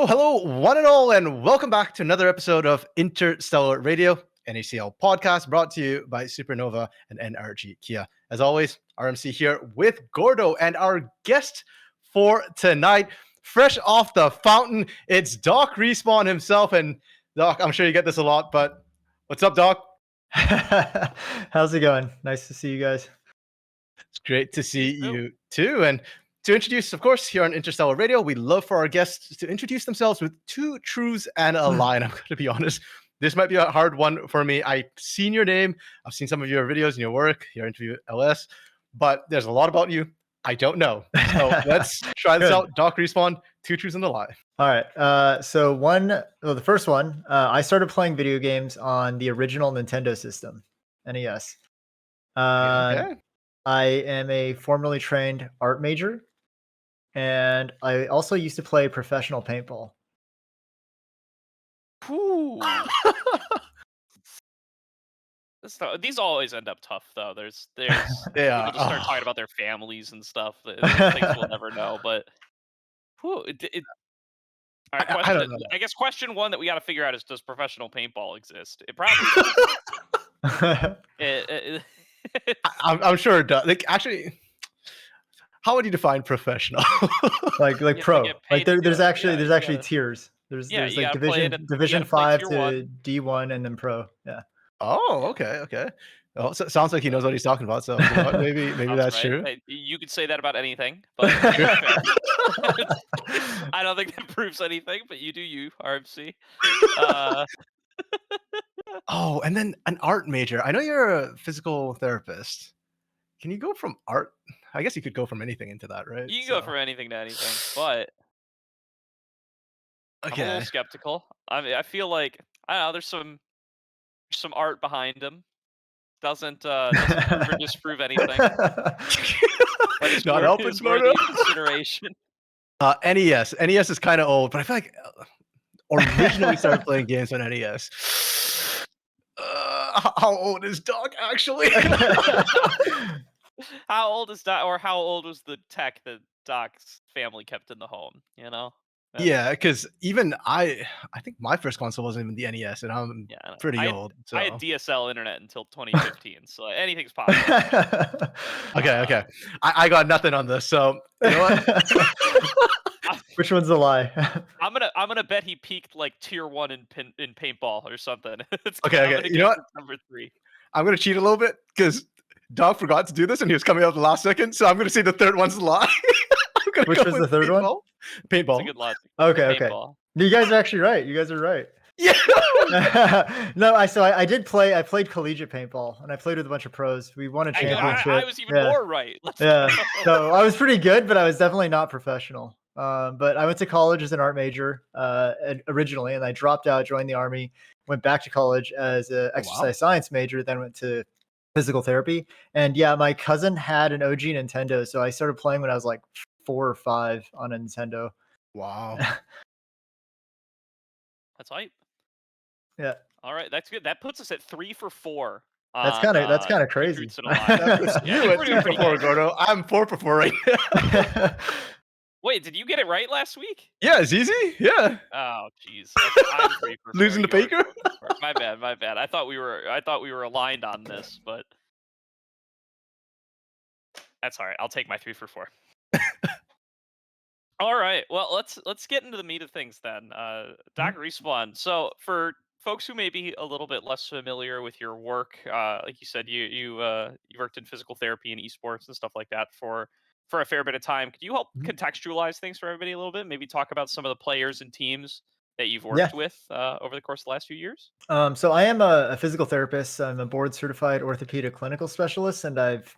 Hello, one and all, and welcome back to another episode of Interstellar Radio, NACL podcast brought to you by Supernova and NRG Kia. As always, RMC here with Gordo, and our guest for tonight, fresh off the fountain, it's Doc Respawn himself. And Doc, I'm sure you get this a lot, but what's up, Doc? How's it going? Nice to see you guys. It's great to see you too. And to introduce, of course, here on Interstellar Radio, we love for our guests to introduce themselves with two truths and a lie. And I'm going to be honest, this might be a hard one for me. I've seen your name, I've seen some of your videos and your work, your interview at LS, but there's a lot about you I don't know. So let's try this out. Doc Respawn, two truths and a lie. All right. The first one, I started playing video games on the original Nintendo system, NES. Okay. I am a formerly trained art major, and I also used to play professional paintball. These always end up tough, though. There's Yeah. people just start talking about their families and stuff. Things we'll never know. But all right, I don't know. I guess question one that we got to figure out is: does professional paintball exist? It probably does. I'm sure it does. Like, actually, how would you define professional? like pro. Like there's actually tiers. There's like division 5 to D1 and then pro. Yeah. Oh, okay. Well, so, sounds like he knows what he's talking about. So you know what? maybe that's right. true. You could say that about anything, but I don't think that proves anything. But you do you, RMC. Oh, and then an art major. I know you're a physical therapist. Can you go from art? I guess you could go from anything into that, right? You can go from anything to anything, but I'm a little skeptical. I mean, I feel like I don't know. There's some art behind him. Doesn't prove or disprove anything. It's not helping. Worthy consideration. NES is kind of old, but I feel like originally started playing games on NES. How old is Doc actually? How old is Doc, or how old was the tech that Doc's family kept in the home? You know. Yeah, because even I think my first console wasn't even the NES, and I'm pretty old. So. I had DSL internet until 2015, so anything's possible. Okay. I got nothing on this, so you know what? Which one's a lie? I'm gonna bet he peaked like tier 1 in paintball or something. Okay. You know what? Number 3. I'm gonna cheat a little bit because Doc forgot to do this, and he was coming out the last second. So I'm gonna say the third one's a lie. Which was the third one? Paintball. That's a good logic. Okay. You guys are actually right. You guys are right. Yeah. No, I did play. I played collegiate paintball, and I played with a bunch of pros. We won a championship. I was even more right. So I was pretty good, but I was definitely not professional. But I went to college as an art major originally, and I dropped out, joined the Army, went back to college as an exercise science major, then went to physical therapy. And yeah, my cousin had an OG Nintendo, so I started playing when I was like 4 or 5 on a Nintendo. Wow. That's hype. Yeah. All right, that's good. That puts us at 3 for 4. That's kind of crazy. You at 3 for 4, Gordo. I'm 4 for 4 right now. Wait, did you get it right last week? Yeah, it's easy. Yeah. Oh, jeez. I'm 3 for 4. Losing to Baker? My bad. I thought we were aligned on this, but that's all right. I'll take my 3 for 4. All right. Well, let's get into the meat of things then. Doc Respawn. So for folks who may be a little bit less familiar with your work, like you said, you worked in physical therapy and esports and stuff like that for a fair bit of time. Could you help contextualize things for everybody a little bit? Maybe talk about some of the players and teams that you've worked with over the course of the last few years? So I am a physical therapist. I'm a board certified orthopedic clinical specialist, and I've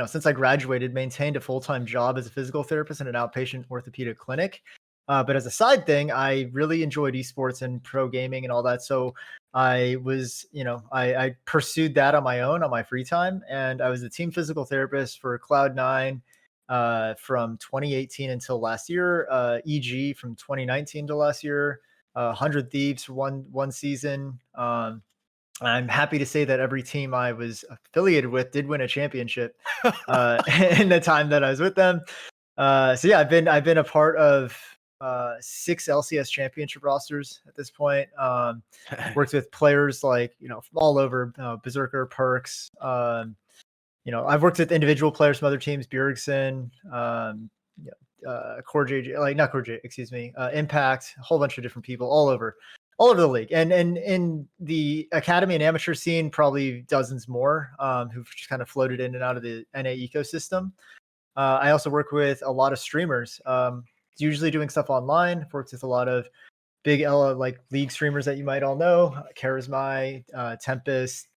since I graduated, maintained a full-time job as a physical therapist in an outpatient orthopedic clinic. But as a side thing, I really enjoyed esports and pro gaming and all that. So I was, I pursued that on my own, on my free time. And I was a team physical therapist for Cloud9 from 2018 until last year, EG from 2019 to last year, 100 Thieves for one season. I'm happy to say that every team I was affiliated with did win a championship in the time that I was with them. So yeah, I've been a part of 6 LCS championship rosters at this point. Worked with players like, all over, Berserker, Perks. I've worked with individual players from other teams, Bjergsen, Core JJ, like not Core JJ, excuse me, Impact, a whole bunch of different people all over the league, and in the academy and amateur scene, probably dozens more who've just kind of floated in and out of the NA ecosystem. I also work with a lot of streamers, usually doing stuff online. I've worked with a lot of big like league streamers that you might all know, Charismai, Tempest,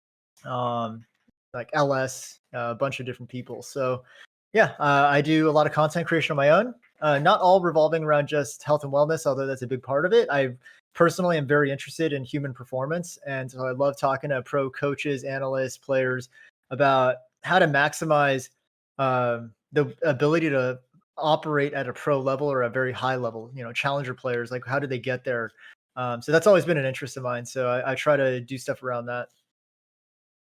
like LS, a bunch of different people. So yeah, I do a lot of content creation on my own, not all revolving around just health and wellness, although that's a big part of it. I personally am very interested in human performance, and so I love talking to pro coaches, analysts, players about how to maximize the ability to operate at a pro level or a very high level. Challenger players, like how do they get there? So that's always been an interest of mine. So I try to do stuff around that.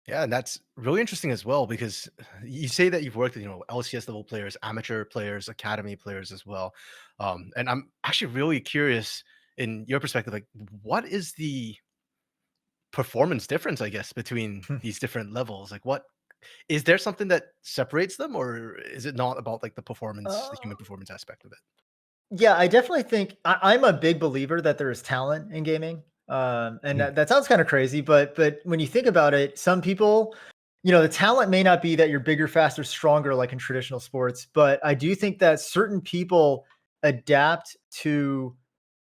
Yeah, and that's really interesting as well because you say that you've worked with, LCS level players, amateur players, academy players as well. And I'm actually really curious in your perspective, like what is the performance difference, I guess, between these different levels? Like what is there something that separates them, or is it not about like the performance, the human performance aspect of it? Yeah, I definitely think I'm a big believer that there is talent in gaming. And Mhm. that sounds kind of crazy, but when you think about it, some people, the talent may not be that you're bigger, faster, stronger, like in traditional sports, but I do think that certain people adapt to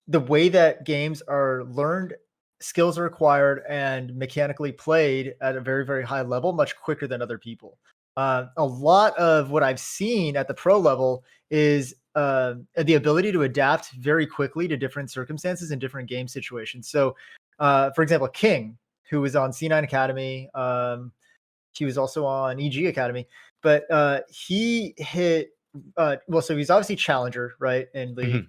the way that games are learned, skills are acquired, and mechanically played at a very, very high level much quicker than other people. A lot of what I've seen at the pro level is the ability to adapt very quickly to different circumstances and different game situations. So, for example, King, who was on C9 Academy, he was also on EG Academy, but he hit, so he's obviously Challenger, right, in League. Mhm.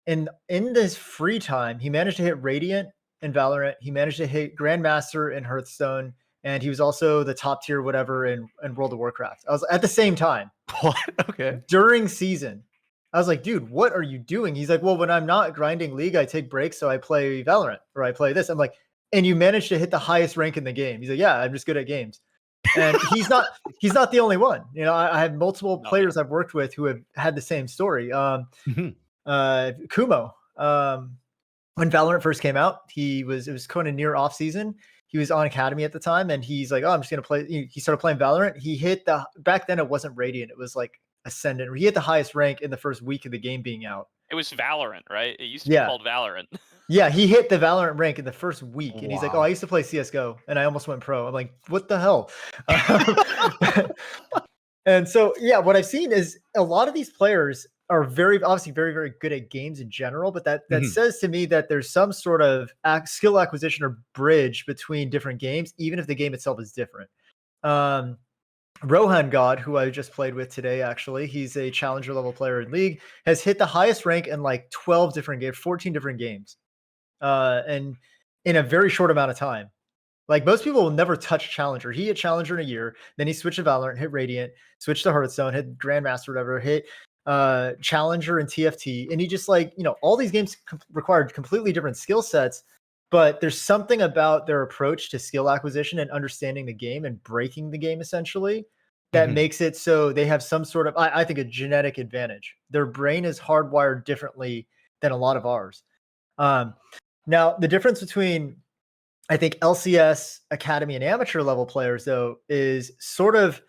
And in this free time, he managed to hit Radiant in Valorant. He managed to hit Grandmaster in Hearthstone, and he was also the top tier whatever in World of Warcraft. I was at the same time What? Okay. during season. I was like, dude, what are you doing? He's like, well, when I'm not grinding League, I take breaks, so I play Valorant or I play this. I'm like, and you managed to hit the highest rank in the game. He's like, yeah, I'm just good at games. And he's not the only one. I have multiple No, yeah. players I've worked with who have had the same story. Mhm. Kumo, when Valorant first came out, it was kind of near off season. He was on Academy at the time, and he's like, "Oh, I'm just gonna play." He started playing Valorant. He hit back then it wasn't Radiant, it was like Ascendant. He hit the highest rank in the first week of the game being out. It was Valorant, right? It used to be Yeah, called Valorant. yeah, he hit the Valorant rank in the first week, and he's like, "Oh, I Wow. used to play CS:GO, and I almost went pro." I'm like, "What the hell?" And so, yeah, what I've seen is a lot of these players are obviously very, very good at games in general, but that Mhm. says to me that there's some sort of skill acquisition or bridge between different games, even if the game itself is different. Um, Rohan God, who I just played with today, actually, he's a challenger level player in League, has hit the highest rank in like 12 different games, 14 different games, and in a very short amount of time. Like most people will never touch Challenger. He hit Challenger in a year, then he switched to Valorant, hit Radiant, switched to Hearthstone, hit Grandmaster, whatever, hit Challenger and TFT, and he just all these games required completely different skill sets, but there's something about their approach to skill acquisition and understanding the game and breaking the game essentially that Mhm. makes it so they have some sort of, I think, a genetic advantage. Their brain is hardwired differently than a lot of ours. Um, Now, the difference between I think LCS, academy, and amateur level players, though, is sort of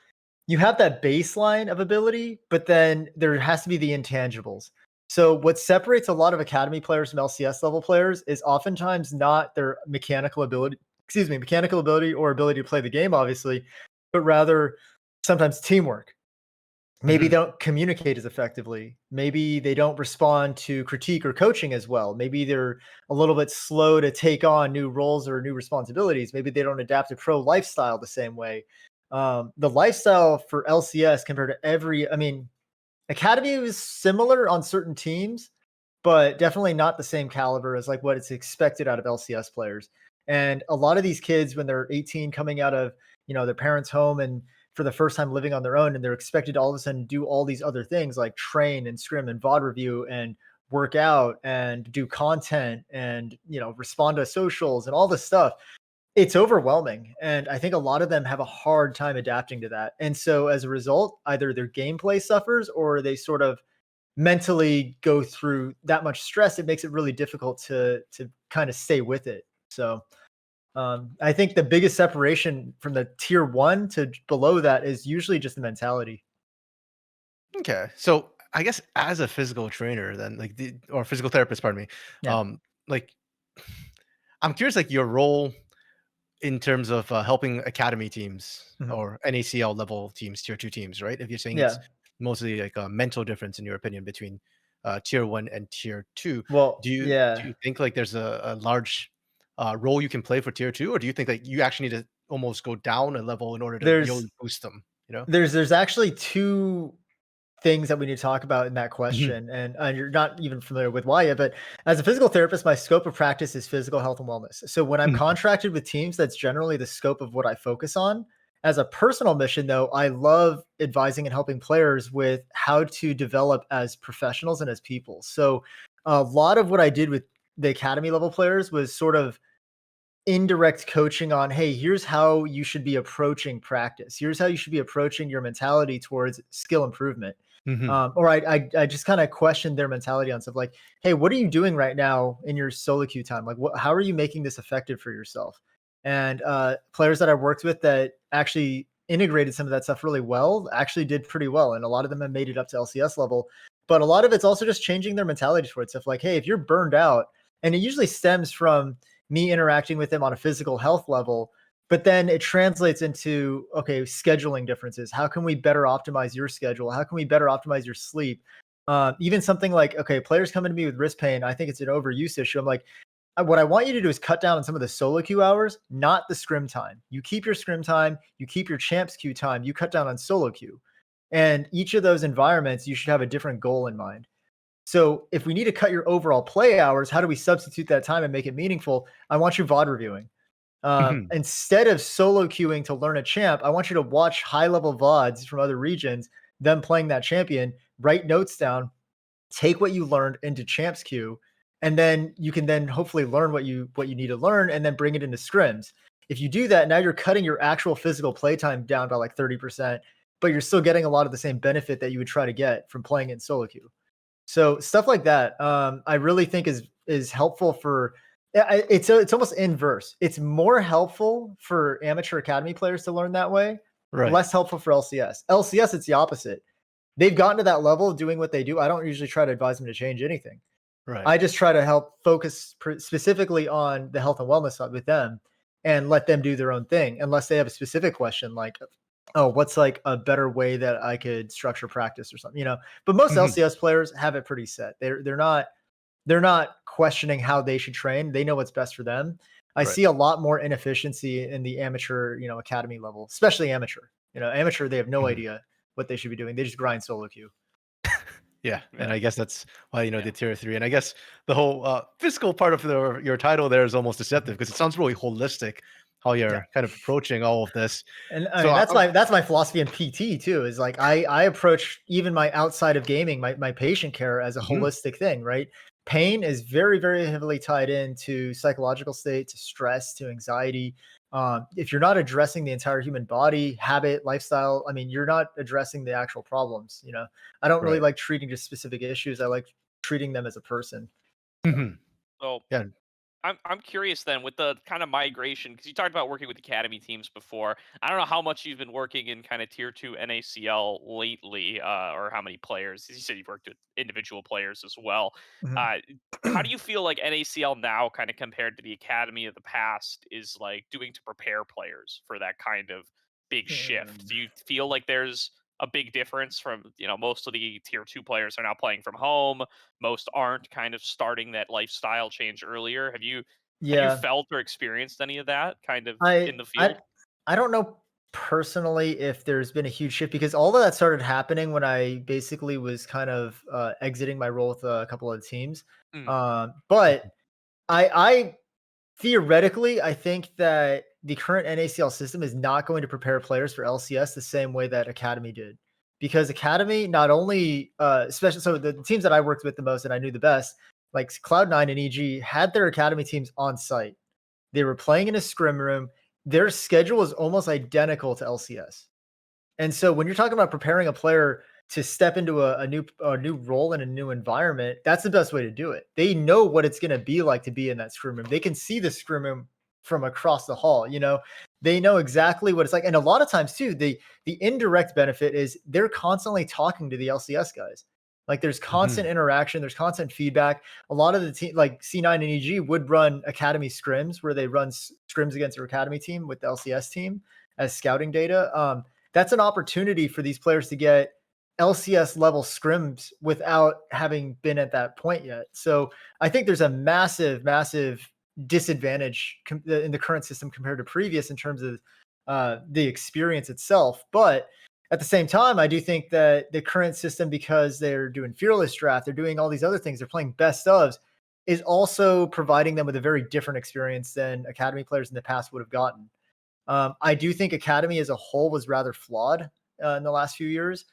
you have that baseline of ability, but then there has to be the intangibles. So, what separates a lot of academy players from LCS level players is oftentimes not their mechanical ability or ability to play the game, obviously, but rather sometimes teamwork. Maybe they Mhm. don't communicate as effectively. Maybe they don't respond to critique or coaching as well. Maybe they're a little bit slow to take on new roles or new responsibilities. Maybe they don't adapt to pro lifestyle the same way. The lifestyle for LCS compared to Academy is similar on certain teams, but definitely not the same caliber as like what it's expected out of LCS players. And a lot of these kids, when they're 18, coming out of their parents' home and for the first time living on their own, and they're expected to all of a sudden do all these other things like train and scrim and VOD review and work out and do content and, respond to socials and all this stuff, it's overwhelming. And I think a lot of them have a hard time adapting to that. And so as a result, either their gameplay suffers or they sort of mentally go through that much stress. It makes it really difficult to kind of stay with it. So I think the biggest separation from the tier 1 to below that is usually just the mentality. Okay. So I guess as a physical trainer, then or physical therapist, pardon me. Yeah. Like I'm curious, like your role in terms of helping academy teams Mhm. or NACL level teams, tier 2 teams, right? If you're saying it's Yeah. mostly like a mental difference in your opinion between tier 1 and tier 2, Well, do you think like there's a large role you can play for tier 2, or do you think like you actually need to almost go down a level in order to there's really boost them? You know? there's actually two things that we need to talk about in that Mhm. question, and you're not even familiar with why yet, but as a physical therapist, my scope of practice is physical health and wellness. So when I'm Mhm. contracted with teams, that's generally the scope of what I focus on. As a personal mission, though, I love advising and helping players with how to develop as professionals and as people. So a lot of what I did with the academy level players was sort of indirect coaching on, hey, here's how you should be approaching practice, here's how you should be approaching your mentality towards skill improvement. Mhm. Or I just kind of questioned their mentality on stuff like, hey, what are you doing right now in your solo queue time? Like, how are you making this effective for yourself? And players that I worked with that actually integrated some of that stuff really well actually did pretty well, and a lot of them have made it up to LCS level. But a lot of it's also just changing their mentality towards stuff like, hey, if you're burned out, and it usually stems from me interacting with them on a physical health level, but then it translates into, okay, scheduling differences. How can we better optimize your schedule? How can we better optimize your sleep? Even something like, okay, players coming to me with wrist pain, I think it's an overuse issue. I'm like, what I want you to do is cut down on some of the solo queue hours, not the scrim time. You keep your scrim time, you keep your champs queue time, you cut down on solo queue. And each of those environments, you should have a different goal in mind. So if we need to cut your overall play hours, how do we substitute that time and make it meaningful? I want you VOD reviewing. Mhm. Instead of solo queuing to learn a champ, I want you to watch high level VODs from other regions, them playing that champion, write notes down, take what you learned into champs queue, and then you can then hopefully learn what you need to learn and then bring it into scrims. If you do that, now you're cutting your actual physical playtime down by like 30%, but you're still getting a lot of the same benefit that you would try to get from playing it in solo queue. So stuff like that, I really think is helpful for. It's almost inverse. It's more helpful for amateur academy players to learn that way, Right. less helpful for LCS. LCS, it's the opposite. They've gotten to that level of doing what they do. I don't usually try to advise them to change anything. Right. I just try to help focus specifically on the health and wellness side with them and let them do their own thing, unless they have a specific question like, oh, what's like a better way that I could structure practice or something. But most Mhm. LCS players have it pretty set. They're not questioning how they should train. They know what's best for them. I Right. see a lot more inefficiency in the amateur, academy level, especially amateur. Amateur, they have no Mhm. idea what they should be doing. They just grind solo queue. Yeah, and Yeah. I guess that's why, Yeah. the tier 3, and I guess the whole, physical part of your title there is almost deceptive Mhm. because it sounds really holistic how Yeah. you're kind of approaching all of this. And I So, mean, that's my philosophy in PT too, is like I approach even my outside of gaming, my patient care as a Mhm, holistic thing, right? Pain is very, very heavily tied into psychological state, to stress, to anxiety. If you're not addressing the entire human body, habit, lifestyle, I mean, you're not addressing the actual problems. I don't really right. like treating just specific issues. I like treating them as a person. So, Mhm. So Yeah. I'm curious then with the kind of migration because you talked about working with academy teams before. I don't know how much you've been working in kind of tier 2 NACL lately, or how many players. As you said, you've worked with individual players as well. mhm. Uh, how do you feel like NACL now, kind of compared to the academy of the past, is like doing to prepare players for that kind of big shift? Um, Do you feel like there's a big difference from most of the tier 2 players are now playing from home, most aren't kind of starting that lifestyle change earlier. Have you yeah. felt or experienced any of that kind of I in the I field? I don't know personally if there's been a huge shift because all of that started happening when I basically was kind of exiting my role with a couple of teams. Mm, But I theoretically I think that the current NACL system is not going to prepare players for LCS the same way that Academy did, because Academy not only, especially so the teams that I worked with the most and I knew the best, like Cloud9 and EG, had their Academy teams on site. They were playing in a scrim room. Their schedule is almost identical to LCS. And so when you're talking about preparing a player to step into a new role in a new environment, that's the best way to do it. They know what it's going to be like to be in that scrim room. They can see the scrim room from across the hall. They know exactly what it's like. And a lot of times too, the indirect benefit is they're constantly talking to the LCS guys. Like there's constant interaction, there's constant feedback. A lot of the team, like C9 and EG, would run Academy scrims where they run scrims against their Academy team with the LCS team as scouting data. That's an opportunity for these players to get LCS level scrims without having been at that point yet. So I think there's a massive disadvantage in the current system compared to previous in terms of the experience itself. But at the same time, I do think that the current system, because they're doing fearless draft, they're doing all these other things, they're playing best ofs, is also providing them with a very different experience than Academy players in the past would have gotten. I do think Academy as a whole was rather flawed in the last few years.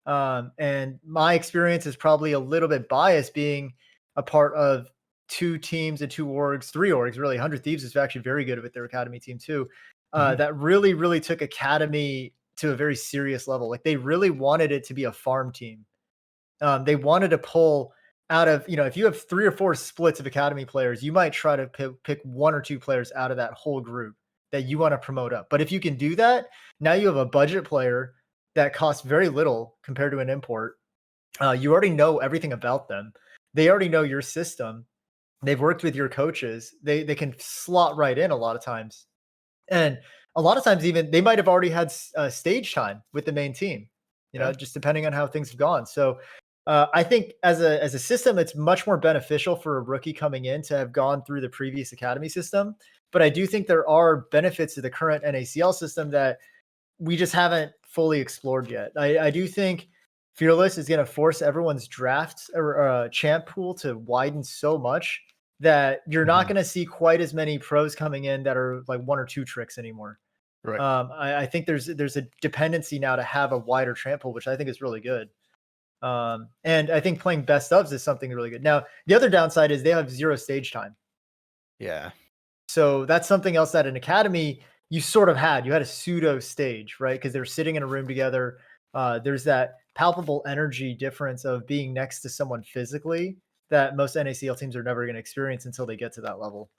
And my experience is probably a little bit biased being a part of 2 teams and 2 orgs, 3 orgs, really. 100 Thieves is actually very good with their Academy team too. That really took Academy to a very serious level. Like they really wanted it to be a farm team. They wanted to pull out of, if you have 3 or 4 splits of Academy players, you might try to pick 1 or 2 players out of that whole group that you want to promote up. But if you can do that, now you have a budget player that costs very little compared to an import. You already know everything about them. They already know your system. They've worked with your coaches. They can slot right in a lot of times. And a lot of times even they might have already had stage time with the main team, just depending on how things have gone. So I think as a system, it's much more beneficial for a rookie coming in to have gone through the previous Academy system. But I do think there are benefits to the current NACL system that we just haven't fully explored yet. I do think Fearless is going to force everyone's draft or champ pool to widen so much that you're not going to see quite as many pros coming in that are like 1 or 2 tricks anymore. Right. I think there's a dependency now to have a wider champ pool, which I think is really good. And I think playing best ofs is something really good. Now, the other downside is they have 0 stage time. Yeah. So that's something else that in Academy you sort of had. You had a pseudo stage, right? Because they're sitting in a room together. There's that palpable energy difference of being next to someone physically that most NACL teams are never going to experience until they get to that level.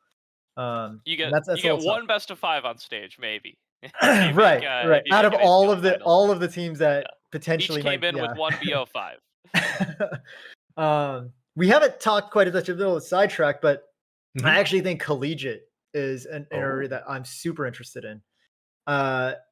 You get that's you get one best of 5 on stage, maybe. Right. Out of all of the teams that potentially each came in with 1 BO5. We haven't talked quite as much of the sidetrack, but I actually think collegiate is an area that I'm super interested in.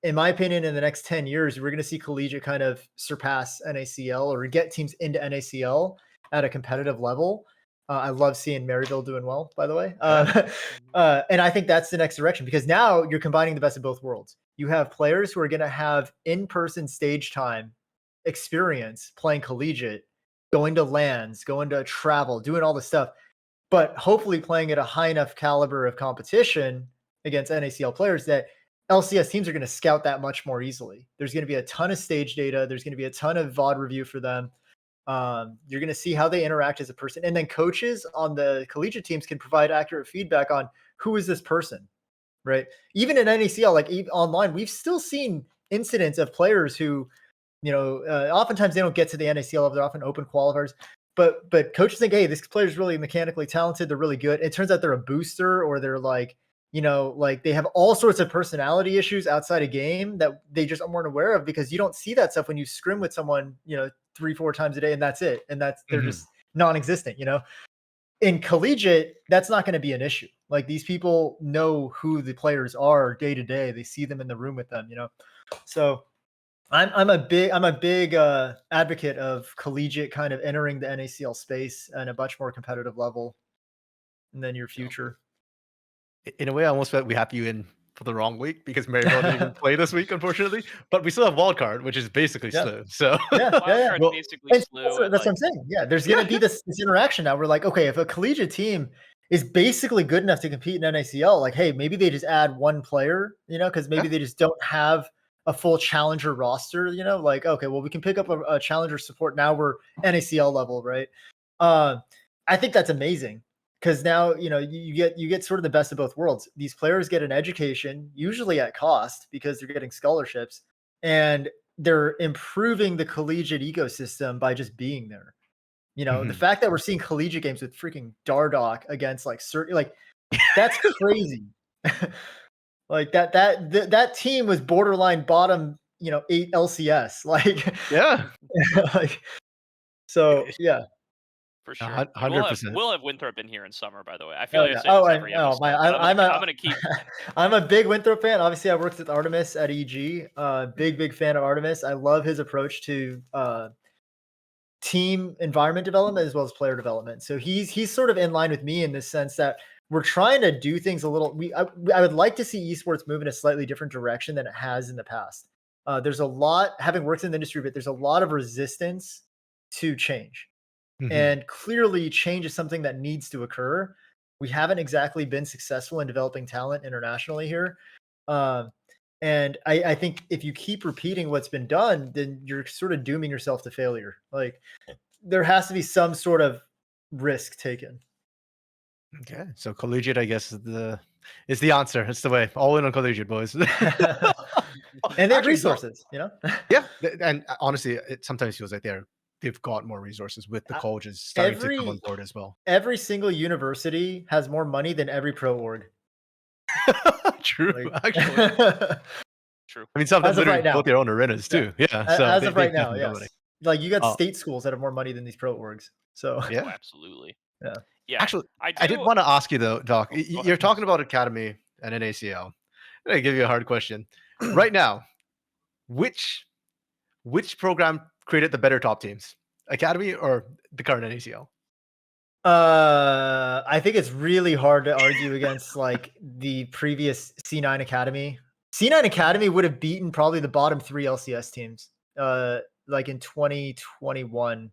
In my opinion, in the next 10 years, we're going to see collegiate kind of surpass NACL or get teams into NACL at a competitive level. I love seeing Maryville doing well, by the way. And I think that's the next direction because now you're combining the best of both worlds. You have players who are going to have in-person stage time experience playing collegiate, going to LANs, going to travel, doing all this stuff, but hopefully playing at a high enough caliber of competition against NACL players that LCS teams are going to scout that much more easily. There's going to be a ton of stage data. There's going to be a ton of VOD review for them. You're going to see how they interact as a person. And then coaches on the collegiate teams can provide accurate feedback on who is this person, right? Even in NACL, like online, we've still seen incidents of players who, oftentimes they don't get to the NACL level. They're often open qualifiers. But coaches think, hey, this player is really mechanically talented. They're really good. It turns out they're a booster or they're like, like they have all sorts of personality issues outside a game that they just weren't aware of because you don't see that stuff when you scrim with someone, 3-4 times a day and that's it. And they're just non-existent, In collegiate, that's not going to be an issue. Like these people know who the players are day to day. They see them in the room with them, So I'm a big advocate of collegiate kind of entering the NACL space at a much more competitive level in the near future. In a way, I almost felt we have you in for the wrong week because Maryville didn't even play this week, unfortunately. But we still have wildcard, which is basically SLU. So Wildcard's Well, basically SLU. that's what I'm saying. Yeah, there's going to be this interaction now. We're like, okay, if a collegiate team is basically good enough to compete in NACL, like, hey, maybe they just add one player, because maybe they just don't have a full challenger roster, you know, like, okay, well, we can pick up a challenger support. Now we're NACL level, right? I think that's amazing because now, you know, you get sort of the best of both worlds. These players get an education, usually at cost because they're getting scholarships, and they're improving the collegiate ecosystem by just being there. You know, the fact that we're seeing collegiate games with freaking Dardoch against like that's crazy. Like that team was borderline bottom, you know, 8 LCS. Like, Yeah. like, so yeah. For sure. 100%. We'll have Winthrop in here in summer, by the way. I feel Oh, like I yeah. say Oh, this every episode. I'm gonna keep. I'm a big Winthrop fan. Obviously, I worked with Artemis at EG. Big fan of Artemis. I love his approach to team environment development as well as player development. So he's sort of in line with me in the sense that we're trying to do things a little. I would like to see esports move in a slightly different direction than it has in the past. There's a lot, having worked in the industry, but there's a lot of resistance to change. And clearly change is something that needs to occur. We haven't exactly been successful in developing talent internationally here. And I think if you keep repeating what's been done, then you're sort of dooming yourself to failure. Like, there has to be some sort of risk taken. Okay, so collegiate, I guess, is the answer. It's the way. All in on collegiate, boys. And they have resources, you know? Yeah, and honestly, it sometimes feels like they've got more resources with the colleges starting to come on board as well. Every single university has more money than every pro org. True, Like, True. I mean, some of them literally right built their own arenas too. Yeah, so as of right now, yes. Money. Like, you got state schools that have more money than these pro orgs. So yeah, Oh, absolutely. Yeah. Actually, I did want to ask you though, Doc. You're talking about Academy and NACL. I'm gonna give you a hard question. Right now, which program created the better top teams? Academy or the current NACL? I think it's really hard to argue against like the previous C9 Academy. C9 Academy would have beaten probably the bottom 3 LCS teams like in 2021,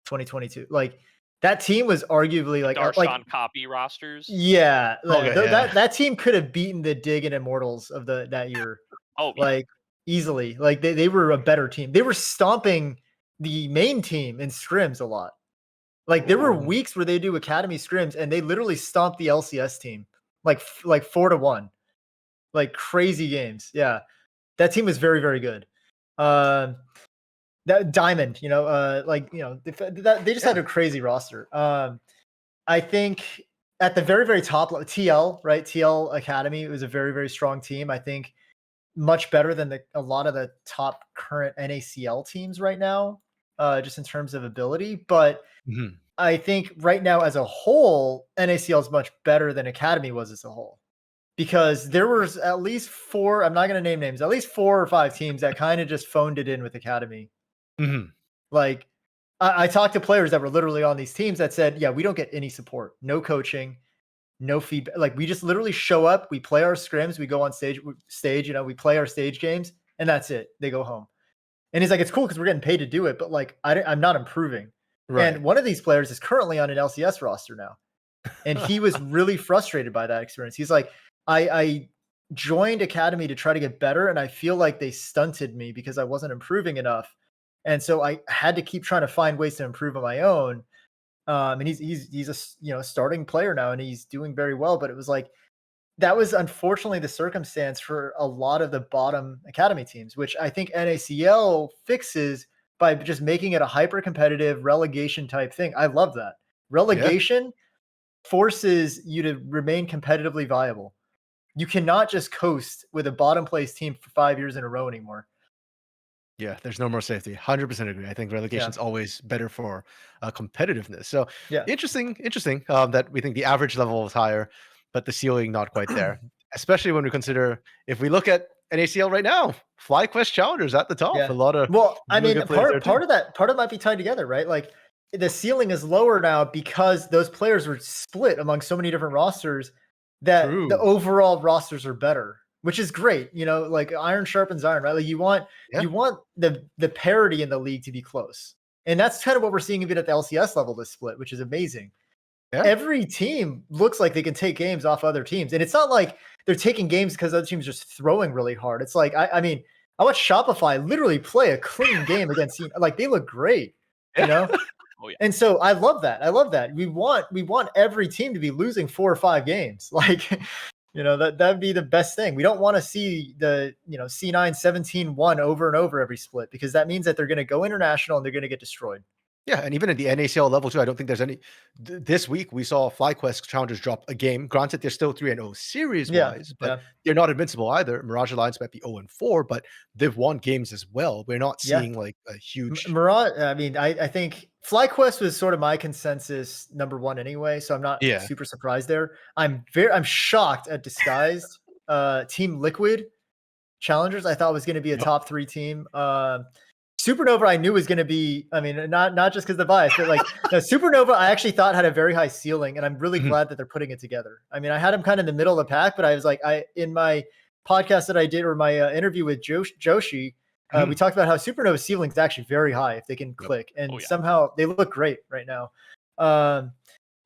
2022. Like, that team was arguably like Darshan copy rosters. Yeah, Okay, that team could have beaten the Dig and Immortals of that year. Oh, like easily. Like, they were a better team. They were stomping the main team in scrims a lot. Like, there were weeks where they do Academy scrims and they literally stomped the LCS team like 4-1. Like, crazy games. Yeah, that team was very, very good. That Diamond, you know, like, you know, they just had a crazy roster. I think at the very, very top, TL, right? TL Academy was a very, very strong team. I think much better than a lot of the top current NACL teams right now, just in terms of ability. But I think right now as a whole, NACL is much better than Academy was as a whole. Because there was at least 4, I'm not going to name names, at least 4 or 5 teams that kind of just phoned it in with Academy. Like, I talked to players that were literally on these teams that said, yeah, we don't get any support, no coaching, no feedback. Like, we just literally show up, we play our scrims, we go on stage, you know, we play our stage games, and that's it. They go home. And he's like, it's cool because we're getting paid to do it, but like, I'm not improving. Right. And one of these players is currently on an LCS roster now. And he was really frustrated by that experience. He's like, I joined Academy to try to get better, and I feel like they stunted me because I wasn't improving enough. And so I had to keep trying to find ways to improve on my own. And he's a, you know, starting player now, and he's doing very well. But it was like, that was unfortunately the circumstance for a lot of the bottom Academy teams, which I think NACL fixes by just making it a hyper competitive relegation type thing. I love that. Relegation forces you to remain competitively viable. You cannot just coast with a bottom place team for 5 years in a row anymore. Yeah, there's no more safety. 100% agree. I think relegation's always better for competitiveness. So interesting. That we think the average level is higher, but the ceiling not quite there. Especially when we consider, if we look at NACL right now, FlyQuest challengers at the top. A lot of I mean, part of it might be tied together, right? Like, the ceiling is lower now because those players are split among so many different rosters that the overall rosters are better, which is great. You know, like, iron sharpens iron, right? Like, you want the parity in the league to be close. And that's kind of what we're seeing even at the LCS level, this split, which is amazing. Every team looks like they can take games off other teams. And it's not like they're taking games because other teams are just throwing really hard. It's like, I mean, I watched Shopify literally play a clean game against like they look great, you know. Oh yeah. And so I love that. I love that. We want every team to be losing 4 or 5 games. Like, you know, that'd be the best thing. We don't want to see the, you know, C9 17-1 over and over every split, because that means that they're going to go international and they're going to get destroyed. Yeah, and even in the NACL level too, I don't think there's any. This week we saw FlyQuest challengers drop a game. Granted, they're still 3-0 series wise, but they're not invincible either. Mirage Alliance might be 0-4, but they've won games as well. We're not seeing like a huge Mirage. I mean, I think FlyQuest was sort of my consensus #1 anyway, so I'm not super surprised there. I'm shocked at Disguised. Team Liquid challengers, I thought was going to be a top 3 team. Supernova, I knew was going to be. I mean, not just because the bias, but like Supernova, I actually thought had a very high ceiling, and I'm really glad that they're putting it together. I mean, I had them kind of in the middle of the pack, but I was like, in my podcast that I did, or my interview with Joshi, we talked about how Supernova's ceiling is actually very high if they can click, and somehow they look great right now.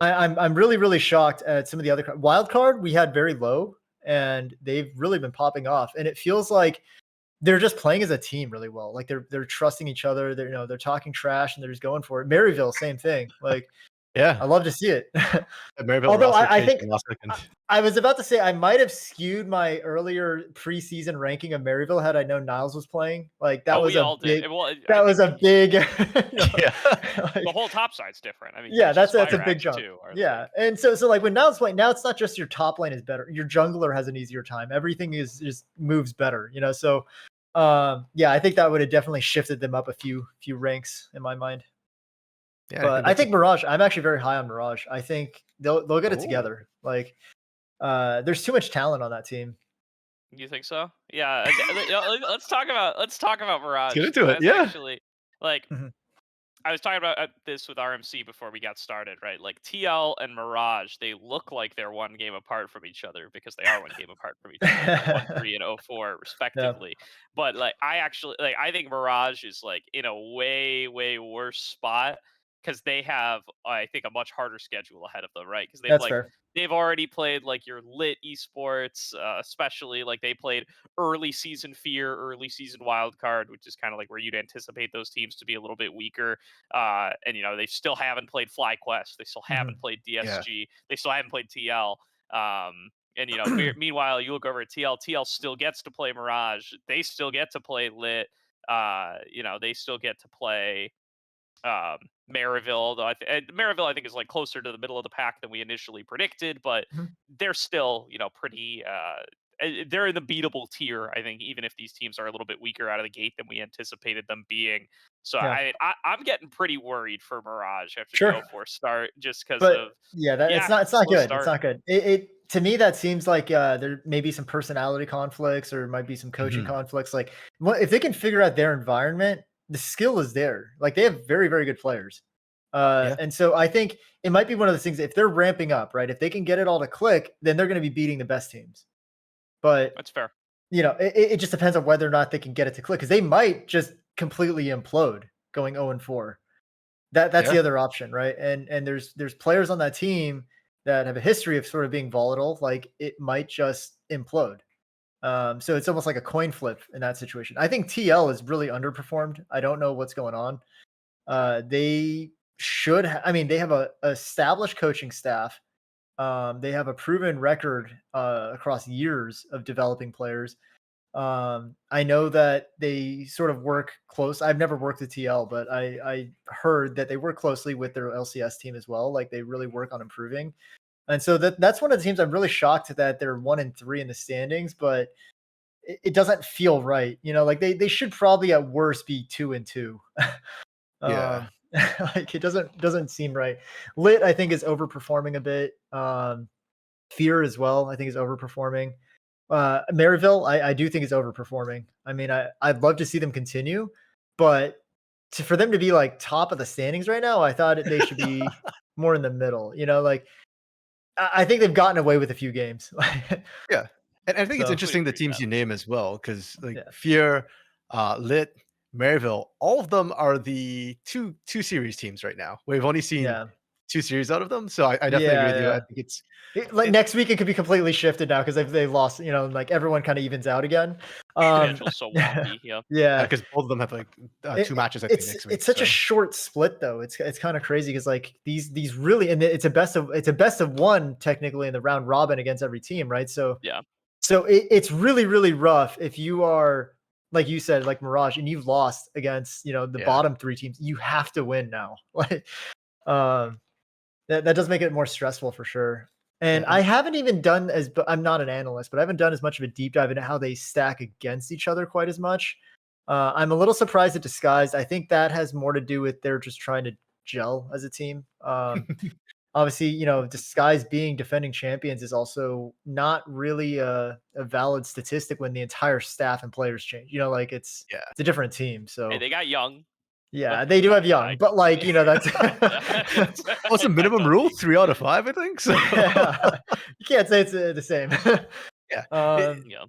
I'm really shocked at some of the other Wildcard we had very low, and they've really been popping off, and it feels like they're just playing as a team really well. Like they're trusting each other. They're they're talking trash and they're just going for it. Maryville, same thing. Like, I love to see it. Maryville. Although I think I was about to say I might have skewed my earlier preseason ranking of Maryville had I known Niles was playing. Like that was a big. That was a big. The whole top side's different. I mean, that's a big jump. And so like when Niles playing, now it's not just your top lane is better. Your jungler has an easier time. Everything is just moves better. So. I think that would have definitely shifted them up a few ranks in my mind. Yeah, but I think Mirage. I'm actually very high on Mirage. I think they'll get it together. Like, there's too much talent on that team. You think so? Yeah. Let's talk about Mirage. Let's get into it. Yeah. Actually, like. I was talking about this with RMC before we got started, right? Like TL and Mirage, they look like they're one game apart from each other because they are one game apart from each other, 1-3 and 0-4 respectively. But like, I think Mirage is like in a way worse spot because they have, I think, a much harder schedule ahead of them, right? Because they've already played like your lit esports, especially like they played early season Fear, early season Wildcard, which is kind of like where you'd anticipate those teams to be a little bit weaker. And they still haven't played FlyQuest, they still haven't played DSG, they still haven't played TL. And meanwhile, you look over at TL. TL still gets to play Mirage. They still get to play lit. They still get to play Maryville, though Maryville I think is like closer to the middle of the pack than we initially predicted, but they're still pretty they're in the beatable tier, I think, even if these teams are a little bit weaker out of the gate than we anticipated them being. So I'm getting pretty worried for Mirage after the 0-4 start, just because of it's not good. It's not good. It to me that seems like there may be some personality conflicts or might be some coaching conflicts. Like, if they can figure out their environment, the skill is there. Like, they have very, very good players. And so I think it might be one of those things, if they're ramping up, right? If they can get it all to click, then they're going to be beating the best teams. But that's fair. It just depends on whether or not they can get it to click, because they might just completely implode going 0-4. That's the other option, right? And there's players on that team that have a history of sort of being volatile. Like, it might just implode. So it's almost like a coin flip in that situation. I think TL is really underperformed. I don't know what's going on. They should they have a established coaching staff. They have a proven record across years of developing players. I know that they sort of work close. I've never worked at TL, but I heard that they work closely with their LCS team as well. Like, they really work on improving. And so that's one of the teams I'm really shocked that they're 1-3 in the standings, but it doesn't feel right. Like they should probably at worst be 2-2. Like, it doesn't seem right. Lit, I think, is overperforming a bit. Fear as well, I think, is overperforming. Maryville, I do think is overperforming. I mean, I'd love to see them continue, but for them to be like top of the standings right now, I thought they should be more in the middle. Like, I think they've gotten away with a few games. Yeah. And I think it's interesting the teams you name as well, because like Fear, Lit, Maryville, all of them are the two series teams right now. We've only seen 2 series out of them. So I definitely agree with you. I think it's like next week it could be completely shifted now because they've lost, like everyone kind of evens out again. Schedule's so wonky. Yeah. Yeah. because both of them have like 2 matches I think next week. It's such a short split though. It's kind of crazy because like these really, and it's a best of one technically in the round robin against every team, right? So Yeah. so it's really really rough if you are, like you said, like Mirage, and you've lost against the bottom 3 teams. You have to win now. Like that does make it more stressful for sure. And Yeah. I haven't even done but I'm not an analyst, but I haven't done as much of a deep dive into how they stack against each other quite as much. I'm a little surprised at Disguised. I think that has more to do with they're just trying to gel as a team. Obviously, Disguised being defending champions is also not really a valid statistic when the entire staff and players change. Like it's a different team. So Hey, they got Young. yeah, they do have Young, but like that's What's the minimum rule? 3 out of 5, I think. So yeah. You can't say it's the same. yeah. Yeah.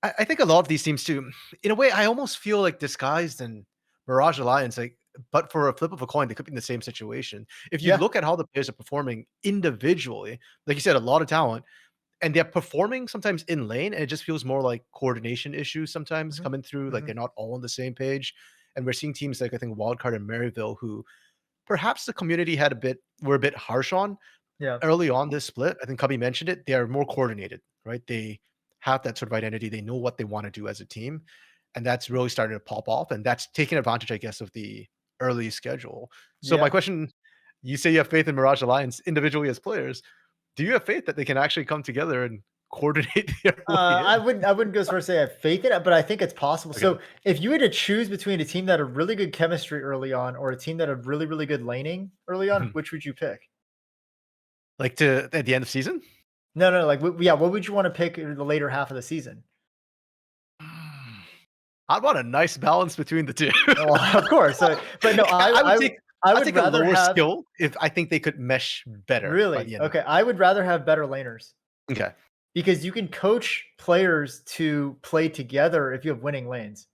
I think a lot of these teams too, in a way, I almost feel like Disguised and Mirage Alliance, like, but for a flip of a coin, they could be in the same situation. If you Yeah. look at how the players are performing individually, like you said, a lot of talent, and they're performing sometimes in lane, and it just feels more like coordination issues sometimes coming through. Like they're not all on the same page. And we're seeing teams like I think Wildcard and Maryville, who perhaps the community were a bit harsh on Yeah. early on this split. I think Cubby mentioned it. They are more coordinated, right? They have that sort of identity. They know what they want to do as a team. And that's really starting to pop off. And that's taking advantage, I guess, of the early schedule. So my Yeah. question, you say you have faith in Mirage Alliance individually as players. Do you have faith that they can actually come together and coordinate their way I in? wouldn't go as far as say I have faith in it, but I think it's possible. Okay. So if you had to choose between a team that had really good chemistry early on or a team that had really, really good laning early on, which would you pick? Like at the end of season? No, like what would you want to pick in the later half of the season? I want a nice balance between the two. Well, of course. But no, I would take a rather lower have skill if I think they could mesh better. By really the end okay. I would rather have better laners Okay. because you can coach players to play together if you have winning lanes.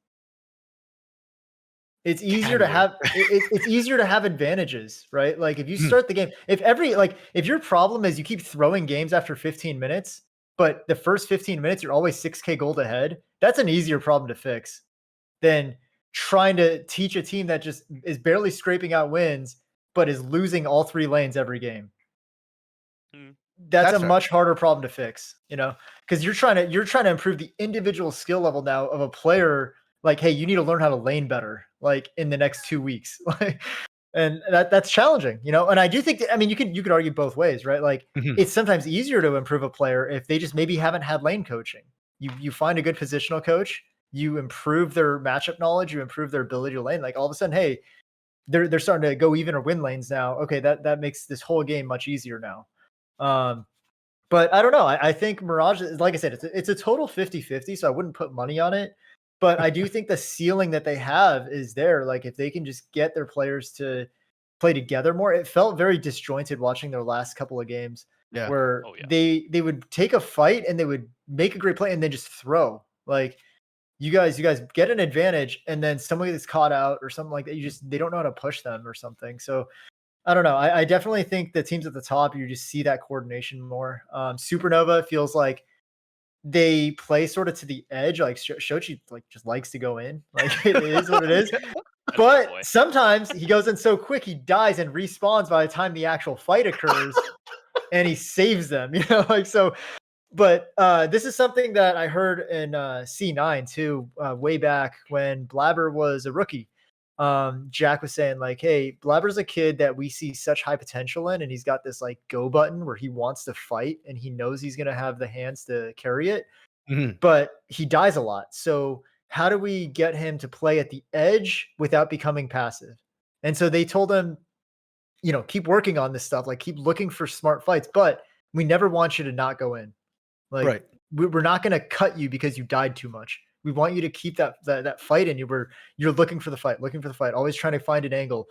It's easier to have it's easier to have advantages, right? Like if you start the game, if your problem is you keep throwing games after 15 minutes, but the first 15 minutes you're always 6k gold ahead, that's an easier problem to fix than trying to teach a team that just is barely scraping out wins, but is losing all 3 lanes every game. That's a fair. much harder problem to fix, because you're trying to improve the individual skill level now of a player. Like, hey, you need to learn how to lane better, like in the next 2 weeks. And that's challenging, And I do think that, you could argue both ways, right? Like it's sometimes easier to improve a player if they just maybe haven't had lane coaching. You find a good positional coach, you improve their matchup knowledge, you improve their ability to lane. Like all of a sudden, hey, they're starting to go even or win lanes now. Okay, that makes this whole game much easier now. But I don't know. I think Mirage, like I said, it's a total 50-50, so I wouldn't put money on it. But I do think the ceiling that they have is there. Like if they can just get their players to play together more. It felt very disjointed watching their last couple of games where they would take a fight and they would make a great play and then just throw. Like you guys get an advantage and then somebody that's caught out or something like that, they don't know how to push them or something. So I don't know. I definitely think the teams at the top, you just see that coordination more. Supernova feels like they play sort of to the edge. Like Shochi just likes to go in. Like it is what it is. But sometimes he goes in so quick he dies and respawns by the time the actual fight occurs, and he saves them. So. But this is something that I heard in C9 too, way back when Blabber was a rookie. Jack was saying like, hey, Blabber's a kid that we see such high potential in, and he's got this like go button where he wants to fight and he knows he's going to have the hands to carry it, but he dies a lot. So how do we get him to play at the edge without becoming passive? And so they told him, keep working on this stuff, like keep looking for smart fights, but we never want you to not go in. Like we're not going to cut you because you died too much. We want you to keep that fight in you where you're looking for the fight, always trying to find an angle,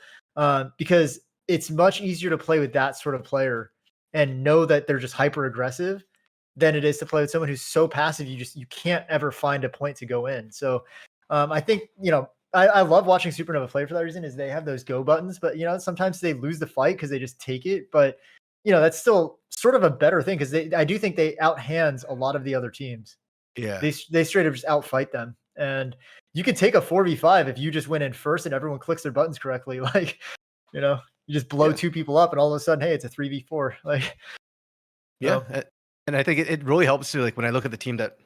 because it's much easier to play with that sort of player and know that they're just hyper aggressive than it is to play with someone who's so passive. You can't ever find a point to go in. So I think, I love watching Supernova play for that reason. Is they have those go buttons, but sometimes they lose the fight because they just take it. But that's still sort of a better thing because I do think they outhands a lot of the other teams. Yeah. They straight up just outfight them, and you can take a 4v5 if you just went in first and everyone clicks their buttons correctly. Like, you just blow 2 people up, and all of a sudden, hey, it's a 3v4. Like, yeah, and I think it really helps to, like, when I look at the team that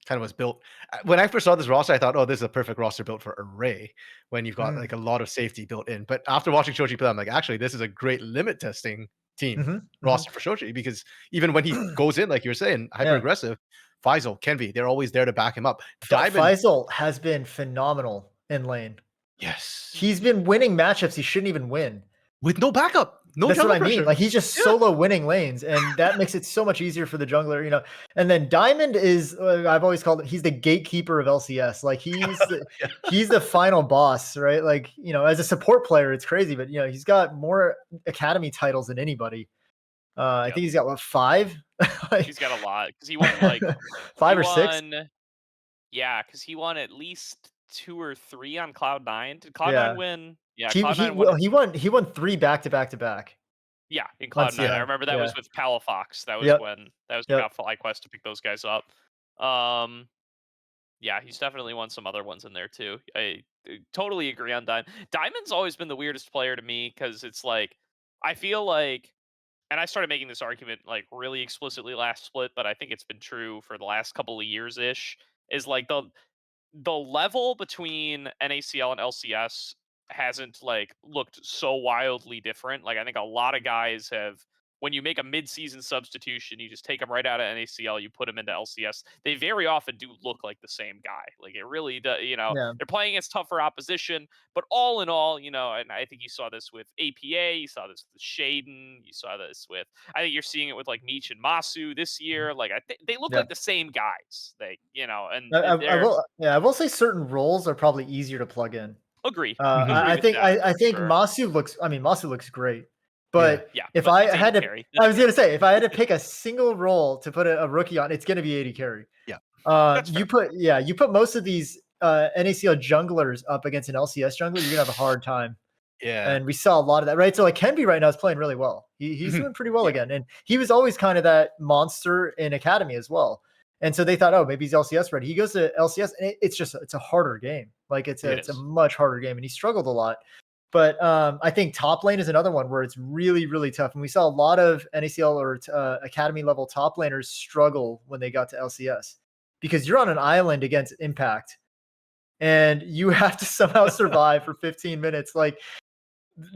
kind of was built. When I first saw this roster, I thought, oh, this is a perfect roster built for Array when you've got like a lot of safety built in. But after watching Shoji play, I'm like, actually, this is a great limit testing team roster for Shoji, because even when he goes in, like you were saying, hyper aggressive, Faisal, Kenvi, they're always there to back him up. Diamond, Faisal has been phenomenal in lane. yes, He's been winning matchups he shouldn't even win with no backup. No, that's what I pressure. mean. Like, he's just solo winning lanes, and that makes it so much easier for the jungler. And then Diamond is, I've always called it, he's the gatekeeper of LCS. Like, he's the final boss, right? Like, as a support player, it's crazy, but he's got more academy titles than anybody. I think he's got what, 5? Like, he's got a lot because he won like 5 or 6. Yeah, because he won at least 2 or 3 on Cloud9. Did Cloud9 win? Yeah, Cloud9 he won 3 back to back to back. Yeah, in Cloud9. I remember that was with Palafox. That was when we got FlyQuest to pick those guys up. Yeah, he's definitely won some other ones in there too. I totally agree on Diamond. Diamond's always been the weirdest player to me because it's like, I feel like, and I started making this argument like really explicitly last split, but I think it's been true for the last couple of years ish. Is like the level between NACL and LCS hasn't like looked so wildly different. Like, I think a lot of guys have, when you make a mid-season substitution, you just take them right out of NACL, you put them into LCS. They very often do look like the same guy. Like, it really does. They're playing against tougher opposition, but all in all, and I think you saw this with APA, you saw this with Shaden, you saw this with, I think you're seeing it with like Meech and Masu this year. Like, they look like the same guys. They, and I will say certain roles are probably easier to plug in. Agree. I think Masu looks great. But if I had to, I was gonna say, if I had to pick a single role to put a rookie on, it's gonna be AD carry. Yeah. You put most of these NACL junglers up against an LCS jungler, you're gonna have a hard time. Yeah. And we saw a lot of that, right? So like Kenby right now is playing really well. He's doing pretty well again. And he was always kind of that monster in Academy as well. And so they thought, oh, maybe he's LCS ready. He goes to LCS, and it's a harder game. Like, it's a much harder game, and he struggled a lot. But I think top lane is another one where it's really, really tough. And we saw a lot of NACL or Academy level top laners struggle when they got to LCS, because you're on an island against Impact, and you have to somehow survive for 15 minutes. Like,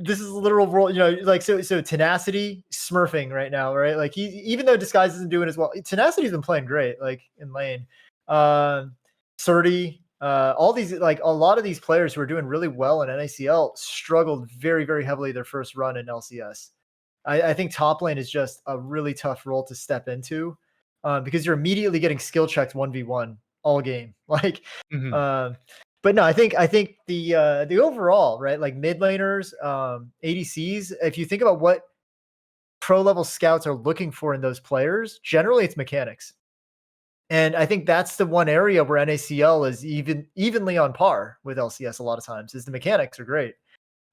this is a literal world, like, so Tenacity smurfing right now, right? Like, even though Disguise isn't doing as well, Tenacity's been playing great, like, in lane. Surdy, all these, like, a lot of these players who are doing really well in NACL struggled very, very heavily their first run in LCS. I think top lane is just a really tough role to step into, because you're immediately getting skill checked 1v1 all game. Like, but no, I think the overall, right, like, mid laners, ADCs, if you think about what pro level scouts are looking for in those players, generally it's mechanics. And I think that's the one area where NACL is evenly on par with LCS a lot of times, is the mechanics are great.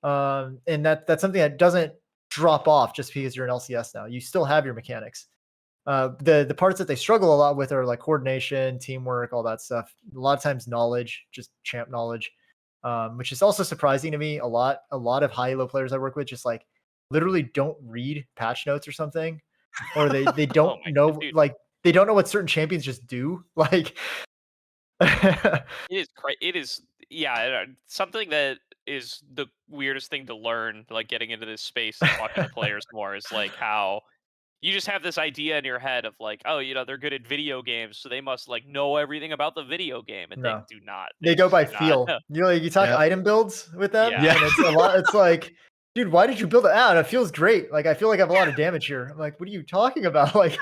And that's something that doesn't drop off just because you're an LCS now. You still have your mechanics. The parts that they struggle a lot with are like coordination, teamwork, all that stuff. A lot of times knowledge, just champ knowledge, which is also surprising to me. A lot of high elo players I work with just like literally don't read patch notes or something, or they don't know, like, they don't know what certain champions just do. Like, it is it is something that is the weirdest thing to learn, like, getting into this space and talking to players more, is like how you just have this idea in your head of like, oh, they're good at video games, so they must like know everything about the video game, and no, they do not. They go by feel. You talk item builds with them, and it's a lot. It's like, dude, why did you build it out? It feels great. Like, I feel like I have a lot of damage here. I'm like, what are you talking about? Like,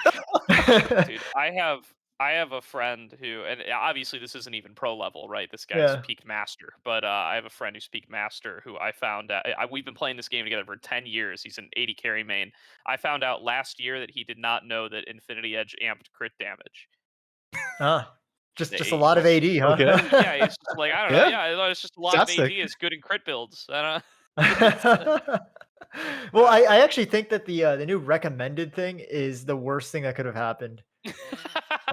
dude, I have a friend who, and obviously this isn't even pro level, right? This guy's peaked master, but I have a friend who's peaked master who I found we've been playing this game together for 10 years. He's an 80 carry main. I found out last year that he did not know that Infinity Edge amped crit damage. Just a lot of AD, huh? Okay. Yeah, it's just like, I don't know. Yeah. Yeah, it's just a lot of AD Fantastic. is good in crit builds. I Well, I actually think that the new recommended thing is the worst thing that could have happened.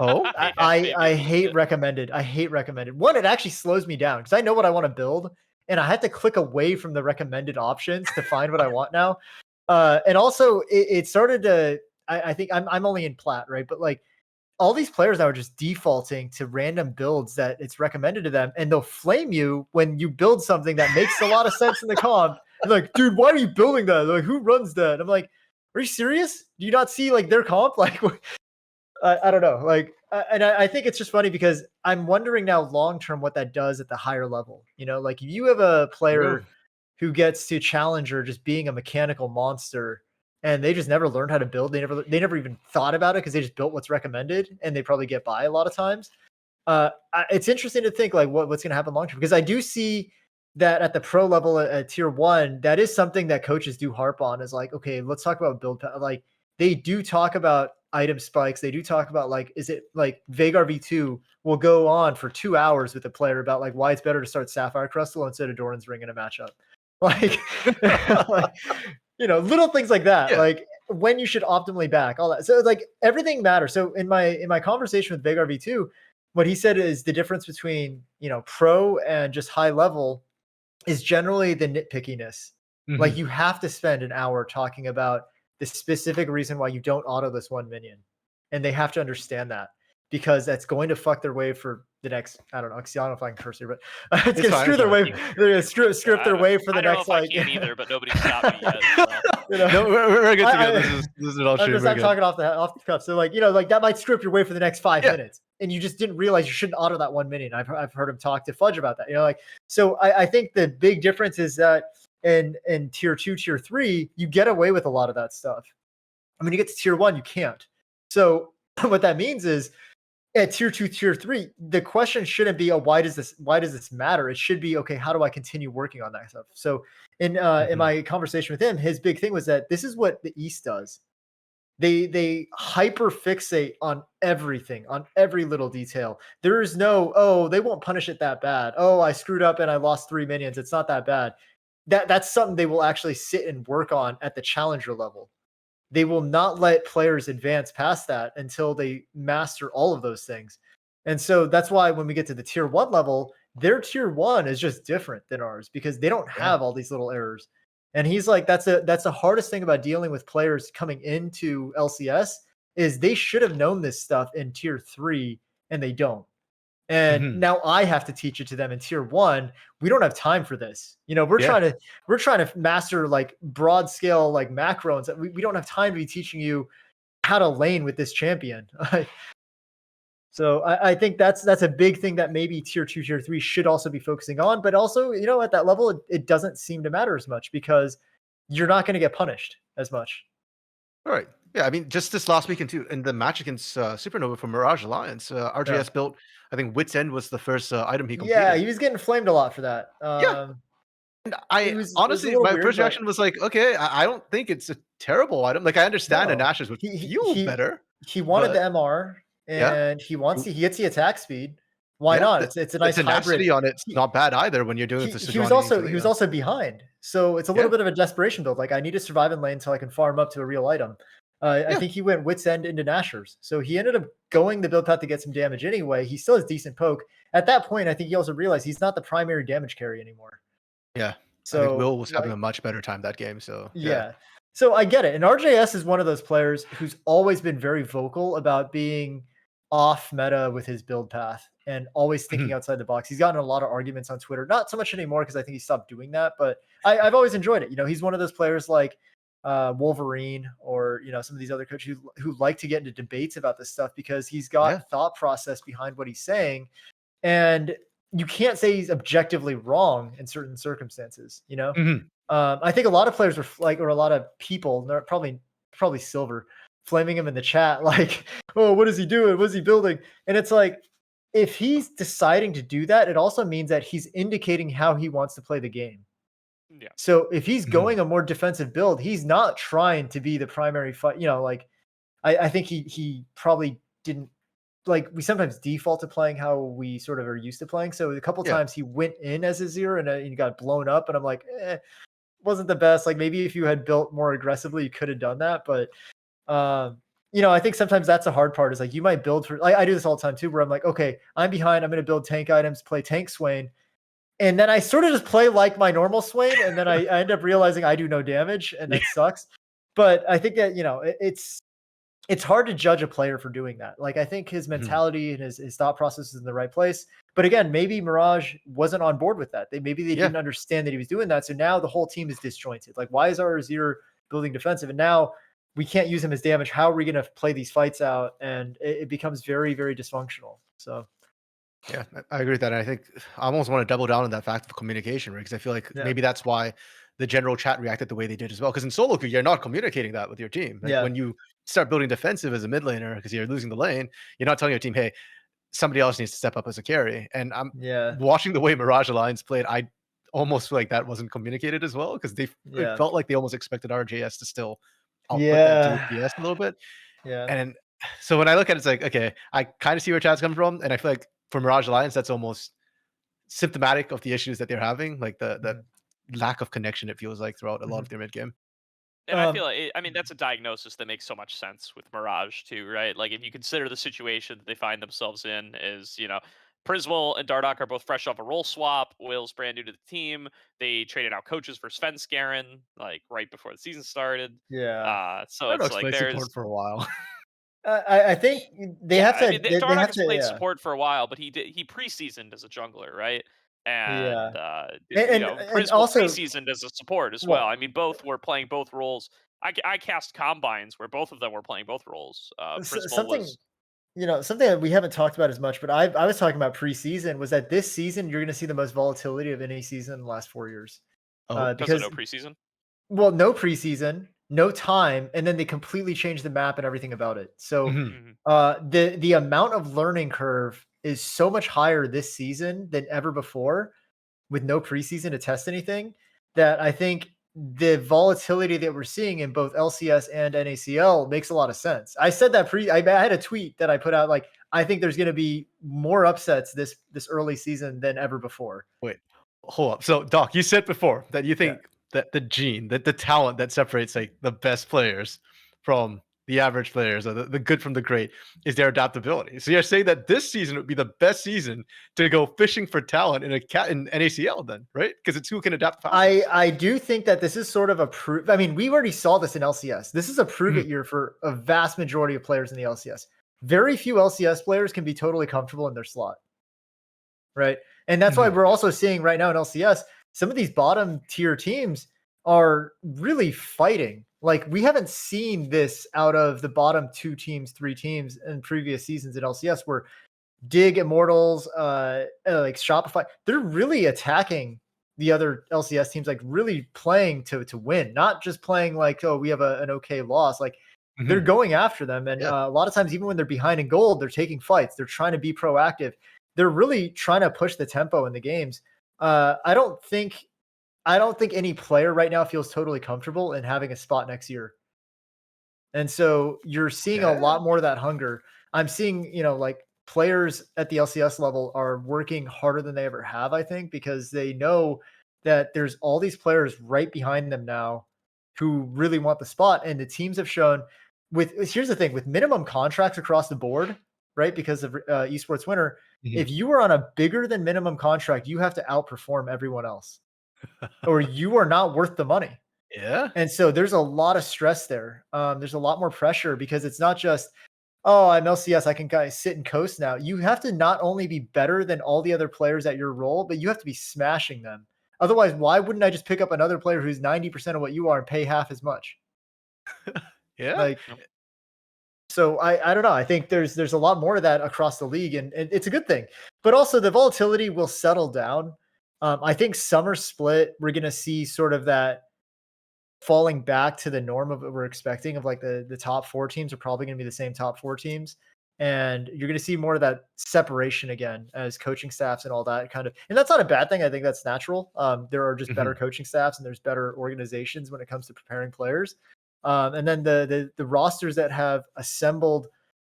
Oh? Yeah, maybe I a little hate bit. recommended. I hate recommended. One, it actually slows me down because I know what I want to build, and I had to click away from the recommended options to find what I want now. And also, it started to. I think I'm only in plat, right? But like all these players now are just defaulting to random builds that it's recommended to them, and they'll flame you when you build something that makes a lot of sense in the comp. They're like, dude, why are you building that? They're like, who runs that? I'm like, are you serious? Do you not see like their comp? Like, I don't know. Like, and I think it's just funny because I'm wondering now long term what that does at the higher level. You know, like if you have a player who gets to challenger just being a mechanical monster and they just never learned how to build, they never even thought about it because they just built what's recommended and they probably get by a lot of times. It's interesting to think like what's going to happen long term because I do see that at the pro level at tier 1, that is something that coaches do harp on is like, okay, let's talk about build like they do talk about item spikes. They do talk about like, is it like Vagar V2 will go on for 2 hours with a player about like why it's better to start Sapphire Crystal instead of Doran's Ring in a matchup. Like, like, you know, little things like that. Yeah. Like when you should optimally back all that. So like everything matters. So in my conversation with Vagar V2, what he said is the difference between, you know, pro and just high level is generally the nitpickiness. Like Mhm. you have to spend an hour talking about the specific reason why you don't auto this one minion. And they have to understand that because that's going to fuck their way for the next, I don't know, I don't know if I can curse here, but it's going to fine, screw it's their fine. way, they're going to screw up their way for I the don't know next, if I like, can either, but nobody's stopped me yet. So. you know, No, we're good to go. I- This is all I'm true. just We're I'm good. talking off the cuff. So like, you know, like that might screw up your way for the next 5 Yeah. minutes. And you just didn't realize you shouldn't auto that 1 minute. I've heard him talk to Fudge about that. You know, like so I think the big difference is that in tier 2, tier 3, you get away with a lot of that stuff. And when you get to tier 1, you can't. So what that means is at tier 2, tier 3, the question shouldn't be, oh, why does this matter? It should be, okay, how do I continue working on that stuff? So in my conversation with him, his big thing was that this is what the East does. They hyper fixate on everything, on every little detail. There is no, oh, they won't punish it that bad. Oh, I screwed up and I lost 3 minions. It's not that bad. That's something they will actually sit and work on at the challenger level. They will not let players advance past that until they master all of those things. And so that's why when we get to the tier 1 level, their tier 1 is just different than ours because they don't have all these little errors. And he's like, that's the hardest thing about dealing with players coming into LCS is they should have known this stuff in tier 3 and they don't. And now I have to teach it to them in tier 1. We don't have time for this. You know, we're trying to master like broad scale like macros. We don't have time to be teaching you how to lane with this champion. So I think that's a big thing that maybe tier 2, tier 3 should also be focusing on. But also, you know, at that level, it doesn't seem to matter as much because you're not going to get punished as much. All right. Yeah, I mean, just this last weekend too, in the match against Supernova from Mirage Alliance, RJS built, I think Wit's End was the first item he completed. Yeah, he was getting flamed a lot for that. Yeah. And It I was a honestly, little my weird, first but reaction was like, okay, I don't think it's a terrible item. Like, I understand a no. Nash's would feel better. He wanted but the MR yeah, and he gets the attack speed. Why yeah, not? the It's a nice tenacity hybrid. on it's He, not bad either when you're doing it to he was Sejuani and he was Taliyah. also behind. So it's a little bit of a desperation build. Like I need to survive in lane until I can farm up to a real item. I think he went Wit's End into Nashers. So he ended up going the build path to get some damage anyway. He still has decent poke. At that point, I think he also realized he's not the primary damage carry anymore. Yeah. I think So Will was having like, a much better time that game. So yeah. So I get it. And RJS is one of those players who's always been very vocal about being off meta with his build path and always thinking outside the box. He's gotten a lot of arguments on Twitter, not so much anymore because I think he stopped doing that, but I've always enjoyed it. You know, he's one of those players like Wolverine or, you know, some of these other coaches who like to get into debates about this stuff because he's got thought process behind what he's saying. And you can't say he's objectively wrong in certain circumstances, you know? I think a lot of players were like, or a lot of people, they're probably Silver, flaming him in the chat, like, oh, what is he doing? What is he building? And it's like, if he's deciding to do that, it also means that he's indicating how he wants to play the game. Yeah. So if he's going a more defensive build, he's not trying to be the primary fight. You know, like I think he probably didn't like we sometimes default to playing how we sort of are used to playing. So a couple Yeah. times he went in as a zero and he got blown up, and I'm like, wasn't the best. Like maybe if you had built more aggressively, you could have done that. But I think sometimes that's the hard part is like you might build for I do this all the time too, where I'm like, okay, I'm behind, I'm gonna build tank items, play tank Swain. And then I sort of just play like my normal Swain, and then I end up realizing I do no damage, and that sucks. But I think that it's hard to judge a player for doing that. Like I think his mentality and his thought process is in the right place. But again, maybe Mirage wasn't on board with that. Maybe they didn't understand that he was doing that. So now the whole team is disjointed. Like, why is our Azir building defensive? And now we can't use him as damage. How are we going to play these fights out? And it becomes very, very dysfunctional. So yeah, I agree with that. And I think I almost want to double down on that fact of communication, right? Because I feel like maybe that's why the general chat reacted the way they did as well. Because in solo queue, you're not communicating that with your team. Like when you start building defensive as a mid laner because you're losing the lane, you're not telling your team, hey, somebody else needs to step up as a carry. And I'm watching the way Mirage Alliance played, I almost feel like that wasn't communicated as well because it felt like they almost expected RJS to still output them to PS a little bit. And so when I look at it, it's like, okay, I kind of see where chat's coming from. And I feel like for Mirage Alliance, that's almost symptomatic of the issues that they're having, like the lack of connection, it feels like, throughout a lot of their mid game. And I feel like, that's a diagnosis that makes so much sense with Mirage too, right? Like if you consider the situation that they find themselves in is, Prismal and Dardoch are both fresh off a role swap. Will's brand new to the team. They traded out coaches for Svenskeren, like right before the season started. So it's like there's support for a while. I think they have to. Dardoch have has to, played support for a while, but he preseasoned as a jungler, right? And Prismal also preseasoned as a support as well. I mean, both were playing both roles. I cast combines where both of them were playing both roles. Prismal was something that we haven't talked about as much, but I was talking about preseason was that this season you're going to see the most volatility of any season in the last 4 years. Because of no preseason. Well, no preseason, no time, and then they completely changed the map and everything about it. So the amount of learning curve is so much higher this season than ever before with no preseason to test anything that I think the volatility that we're seeing in both LCS and NACL makes a lot of sense. I said that I had a tweet that I put out, like, I think there's going to be more upsets this early season than ever before. Wait, hold up. So Doc, you said before that you think that the gene, that the talent that separates like the best players from the average players, or the good from the great, is their adaptability. So you're saying that this season would be the best season to go fishing for talent in NACL, then, right? Because it's who can adapt fastest. I do think that this is sort of a proof. I mean, we already saw this in LCS. This is a prove it year for a vast majority of players in the LCS. Very few LCS players can be totally comfortable in their slot, right? And that's why we're also seeing right now in LCS, some of these bottom tier teams are really fighting. Like we haven't seen this out of the bottom 2 teams, 3 teams in previous seasons in LCS where Dig, Immortals, like Shopify, they're really attacking the other LCS teams, like really playing to win, not just playing like, oh, we have an okay loss. Like they're going after them. And a lot of times, even when they're behind in gold, they're taking fights. They're trying to be proactive. They're really trying to push the tempo in the games. I don't think any player right now feels totally comfortable in having a spot next year. And so you're seeing a lot more of that hunger. I'm seeing, like players at the LCS level are working harder than they ever have, I think, because they know that there's all these players right behind them now who really want the spot. And the teams have shown here's the thing, with minimum contracts across the board, right? Because of esports winner, if you are on a bigger than minimum contract, you have to outperform everyone else or you are not worth the money. Yeah. And so there's a lot of stress there. There's a lot more pressure because it's not just, oh, I'm LCS, I can sit and coast now. You have to not only be better than all the other players at your role, but you have to be smashing them. Otherwise, why wouldn't I just pick up another player who's 90% of what you are and pay half as much? So I don't know. I think there's a lot more of that across the league, and it's a good thing. But also the volatility will settle down. I think summer split, we're going to see sort of that falling back to the norm of what we're expecting of like the top 4 teams are probably going to be the same top 4 teams. And you're going to see more of that separation again as coaching staffs and all that kind of, and that's not a bad thing. I think that's natural. There are just better coaching staffs and there's better organizations when it comes to preparing players. And then the rosters that have assembled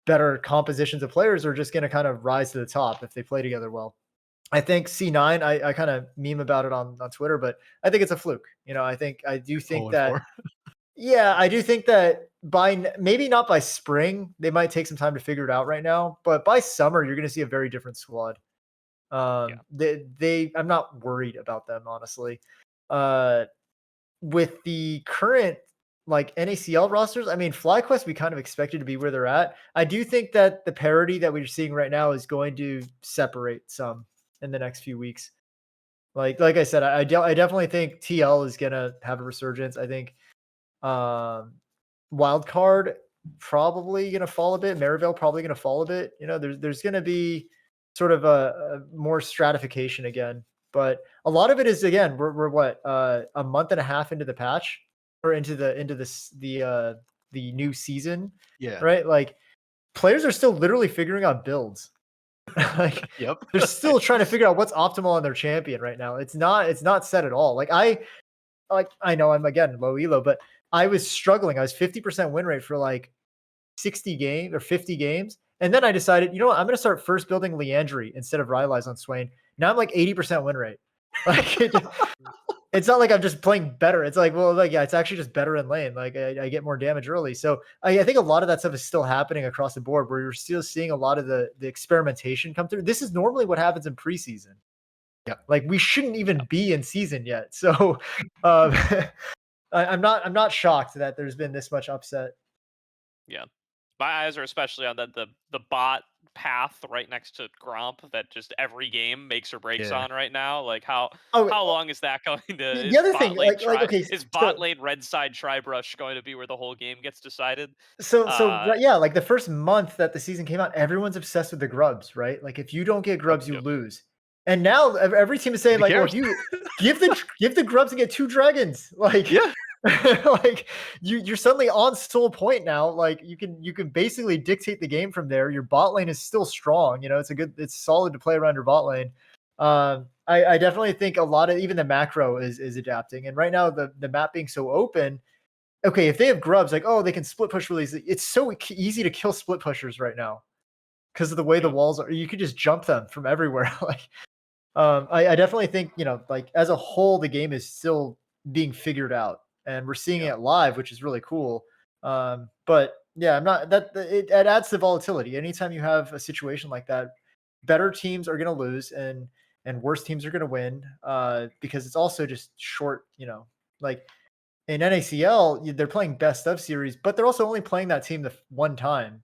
better compositions of players are just going to kind of rise to the top if they play together well. I think C9, I kind of meme about it on Twitter, but I think it's a fluke. I do think that, 0-4. yeah, I do think that maybe not by spring, they might take some time to figure it out right now, but by summer, you're going to see a very different squad. I'm not worried about them, honestly. With the current like NACL rosters, I mean, FlyQuest, we kind of expected to be where they're at. I do think that the parity that we're seeing right now is going to separate some in the next few weeks. Like I said, I definitely think TL is gonna have a resurgence. I think Wildcard probably gonna fall a bit. Maryvale probably gonna fall a bit. There's gonna be sort of a more stratification again. But a lot of it is, again, we're what, a month and a half into the patch, or into the new season. Yeah. Right. Like, players are still literally figuring out builds. Like, Yep. they're still trying to figure out what's optimal on their champion right now. It's not set at all. I know I'm, again, low elo, but I was struggling. I was 50% win rate for like 60 games or 50 games. And then I decided, you know what, I'm going to start first building Leandry instead of Rylai's on SNWIN. Now I'm like 80% win rate. Like, it's not like I'm just playing better. It's like, well, like, yeah, it's actually just better in lane. Like, I get more damage early. So I think a lot of that stuff is still happening across the board, where you're still seeing a lot of the experimentation come through. This is normally what happens in preseason. Yeah. Like, we shouldn't even be in season yet. So I'm not shocked that there's been this much upset. Yeah. My eyes are especially on the bot path right next to Gromp that just every game makes or breaks on right now. Like, how long is that going to? The other thing, is bot lane red side Tribrush going to be where the whole game gets decided? Yeah, like the first month that the season came out, everyone's obsessed with the grubs, right? Like, if you don't get grubs, you lose. And now every team is saying, like, well, if you give the grubs and get 2 dragons, like, yeah. Like, you're suddenly on soul point now. Like, you can basically dictate the game from there. Your bot lane is still strong. It's solid to play around your bot lane. I definitely think a lot of, even the macro is adapting. And right now, the map being so open, okay, if they have grubs, like, oh, they can split push really easy. It's so easy to kill split pushers right now because of the way the walls are. You could just jump them from everywhere. Like, I definitely think, like, as a whole, the game is still being figured out. And we're seeing it live, which is really cool. But yeah, it adds to volatility. Anytime you have a situation like that, better teams are going to lose and worse teams are going to win, because it's also just short, like in NACL, they're playing best of series, but they're also only playing that team the one time.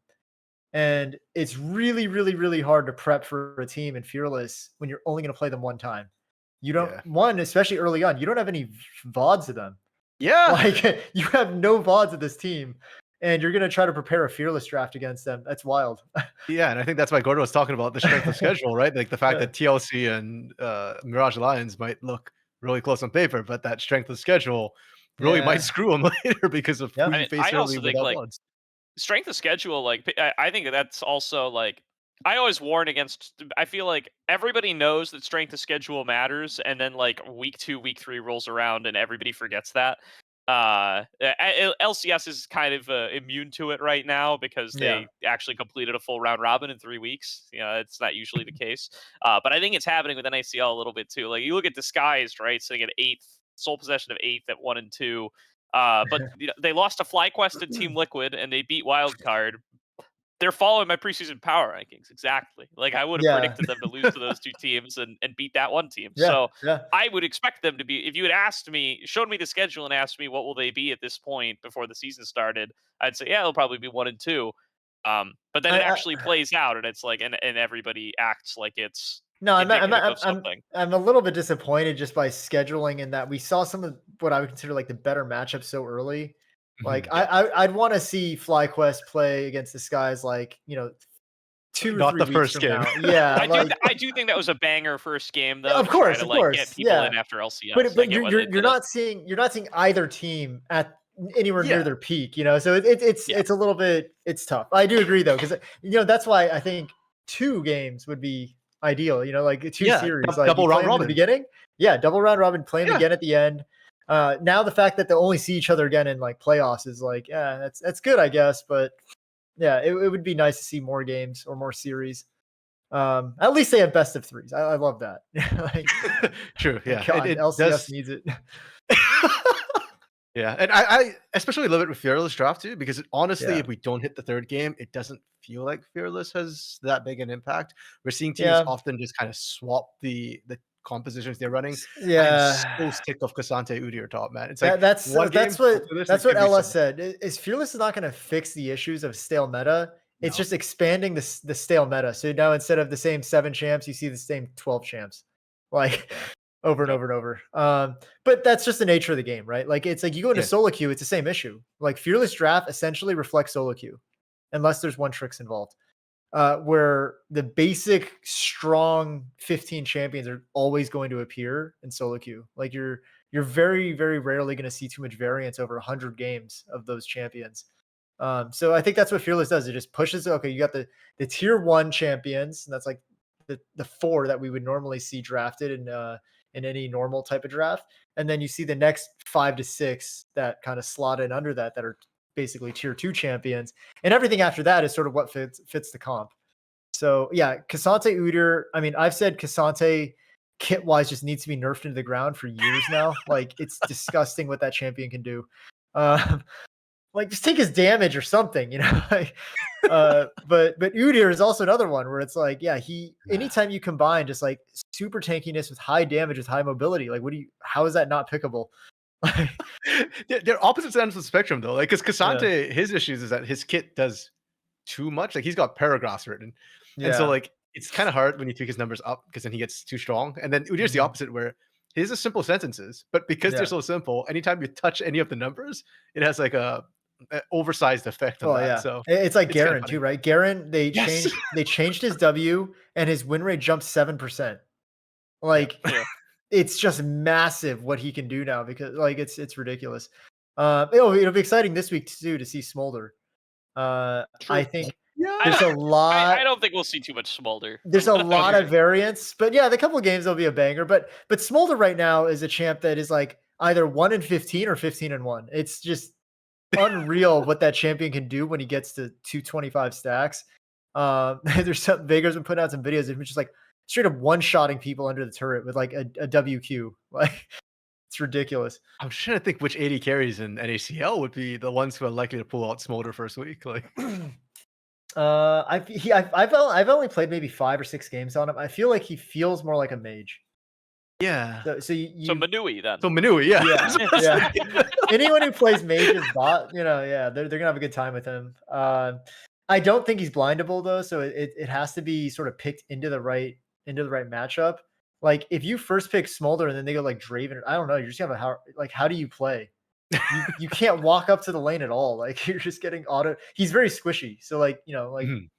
And it's really, really, really hard to prep for a team in Fearless when you're only going to play them one time. You don't, especially early on, you don't have any VODs of them. Yeah. Like, you have no VODs of this team, and you're going to try to prepare a Fearless draft against them. That's wild. Yeah, and I think that's why Gordo was talking about the strength of schedule, right? Like, the fact that TLC and Mirage Alliance might look really close on paper, but that strength of schedule really might screw them later because of who you face early without VODs. Strength of schedule, like, I think that's also, like, I always warn against. I feel like everybody knows that strength of schedule matters, and then, like, week 2, week 3 rolls around, and everybody forgets that. LCS is kind of immune to it right now because they actually completed a full round robin in 3 weeks. It's not usually the case. But I think it's happening with NACL a little bit too. Like, you look at Disguised, right, sitting at 8th, sole possession of 8th at 1 and 2. But they lost to FlyQuest and Team Liquid, and they beat Wildcard. They're following my preseason power rankings exactly. Like, I would have predicted them to lose to those 2 teams and beat that one team. So I would expect them to be. If you had showed me the schedule and asked me what will they be at this point before the season started, I'd say they'll probably be 1 and 2. But then it actually plays out, and it's like, and everybody acts like it's. No, I'm a little bit disappointed just by scheduling, in that we saw some of what I would consider like the better matchups so early. Like, I'd want to see FlyQuest play against this guy's, like, 2 or 3 weeks first from game. now. Yeah, I do think that was a banger first game, though. Of course, get people in after LCS. But you're not seeing either team at anywhere near their peak. So it's a little bit, it's tough. I do agree though, because that's why I think 2 games would be ideal. Like 2 series, like double round robin at the beginning. Yeah, double round robin, play them again at the end. Now the fact that they'll only see each other again in like playoffs is like, that's good, I guess, but yeah, it would be nice to see more games or more series. At least they have best of threes. I love that. Like, True. Yeah. God, It LCS does. needs it. Yeah, and I especially love it with Fearless Draft too, because honestly, Yeah. if we don't hit the third game, it doesn't feel like Fearless has that big an impact. We're seeing teams Yeah. often just kind of swap the compositions they're running. I am Yeah. so sick of Kasante Udyr top, man. It's like That's one game, what hopefully this, that's like what every LS second. said. Is Fearless is not going to fix the issues of stale meta. It's No. just expanding the stale meta. So now instead of the same 7 champs, you see the same 12 champs, like Yeah. over and Yep. over and over. But that's just the nature of the game, right? Like it's like you go into Yeah. solo queue, it's the same issue. Like Fearless Draft essentially reflects solo queue, unless there's one tricks involved. Where the basic strong 15 champions are always going to appear in solo queue. Like you're very, very rarely going to see too much variance over 100 games of those champions. So I think that's what Fearless does. It just pushes. Okay, you got the tier 1 champions, and that's like the 4 that we would normally see drafted in any normal type of draft, and then you see the next 5 to 6 that kind of slot in under that are basically tier 2 champions, and everything after that is sort of what fits the comp. So yeah, Kasante Udyr. I mean, I've said Kasante kit wise just needs to be nerfed into the ground for years now. Like it's disgusting what that champion can do. Like just take his damage or something, you know. Like, but Udyr is also another one where it's like, yeah, anytime you combine just like super tankiness with high damage with high mobility, like how is that not pickable? They're opposite ends of the spectrum though. Like, because Kasante, his issues is that his kit does too much. Like he's got paragraphs written, and so Yeah. like it's kind of hard when you tweak his numbers up because then he gets too strong. And then Udyr's the Mhm. opposite, where his is simple sentences, but because Yeah. they're so simple, anytime you touch any of the numbers, it has like a oversized effect on Oh that. yeah, So it's like it's kinda Garen funny. too, right? Garen, Yes. they changed his W and his win rate jumped 7%. Yeah. Like Yeah. it's just massive what he can do now because like it's ridiculous. It'll be exciting this week too to see Smolder. I True. think Yeah. there's a I lot. don't think we'll see too much Smolder. There's a lot of Okay. variance, but yeah, the couple of games will be a banger. But Smolder right now is a champ that is like either 1-15 or 15-1. It's just unreal what that champion can do when he gets to 225 stacks. There's some Vega's been putting out some videos of him just like straight up one-shotting people under the turret with like a WQ. Like it's ridiculous. I'm trying to think which 80 carries in NACL would be the ones who are likely to pull out Smolder first week. Like, I've only played maybe 5 or 6 games on him. I feel like he feels more like a mage. yeah. So So Manui then. So Manui, yeah. Yeah, yeah. Anyone who plays mage's bot, yeah, they're gonna have a good time with him. I don't think he's blindable though, so it has to be sort of picked into the right matchup. Like if you first pick Smolder and then they go like Draven, I don't know, you're just gonna have how do you play? You can't walk up to the lane at all. Like you're just getting auto. He's very squishy, so like Mhm.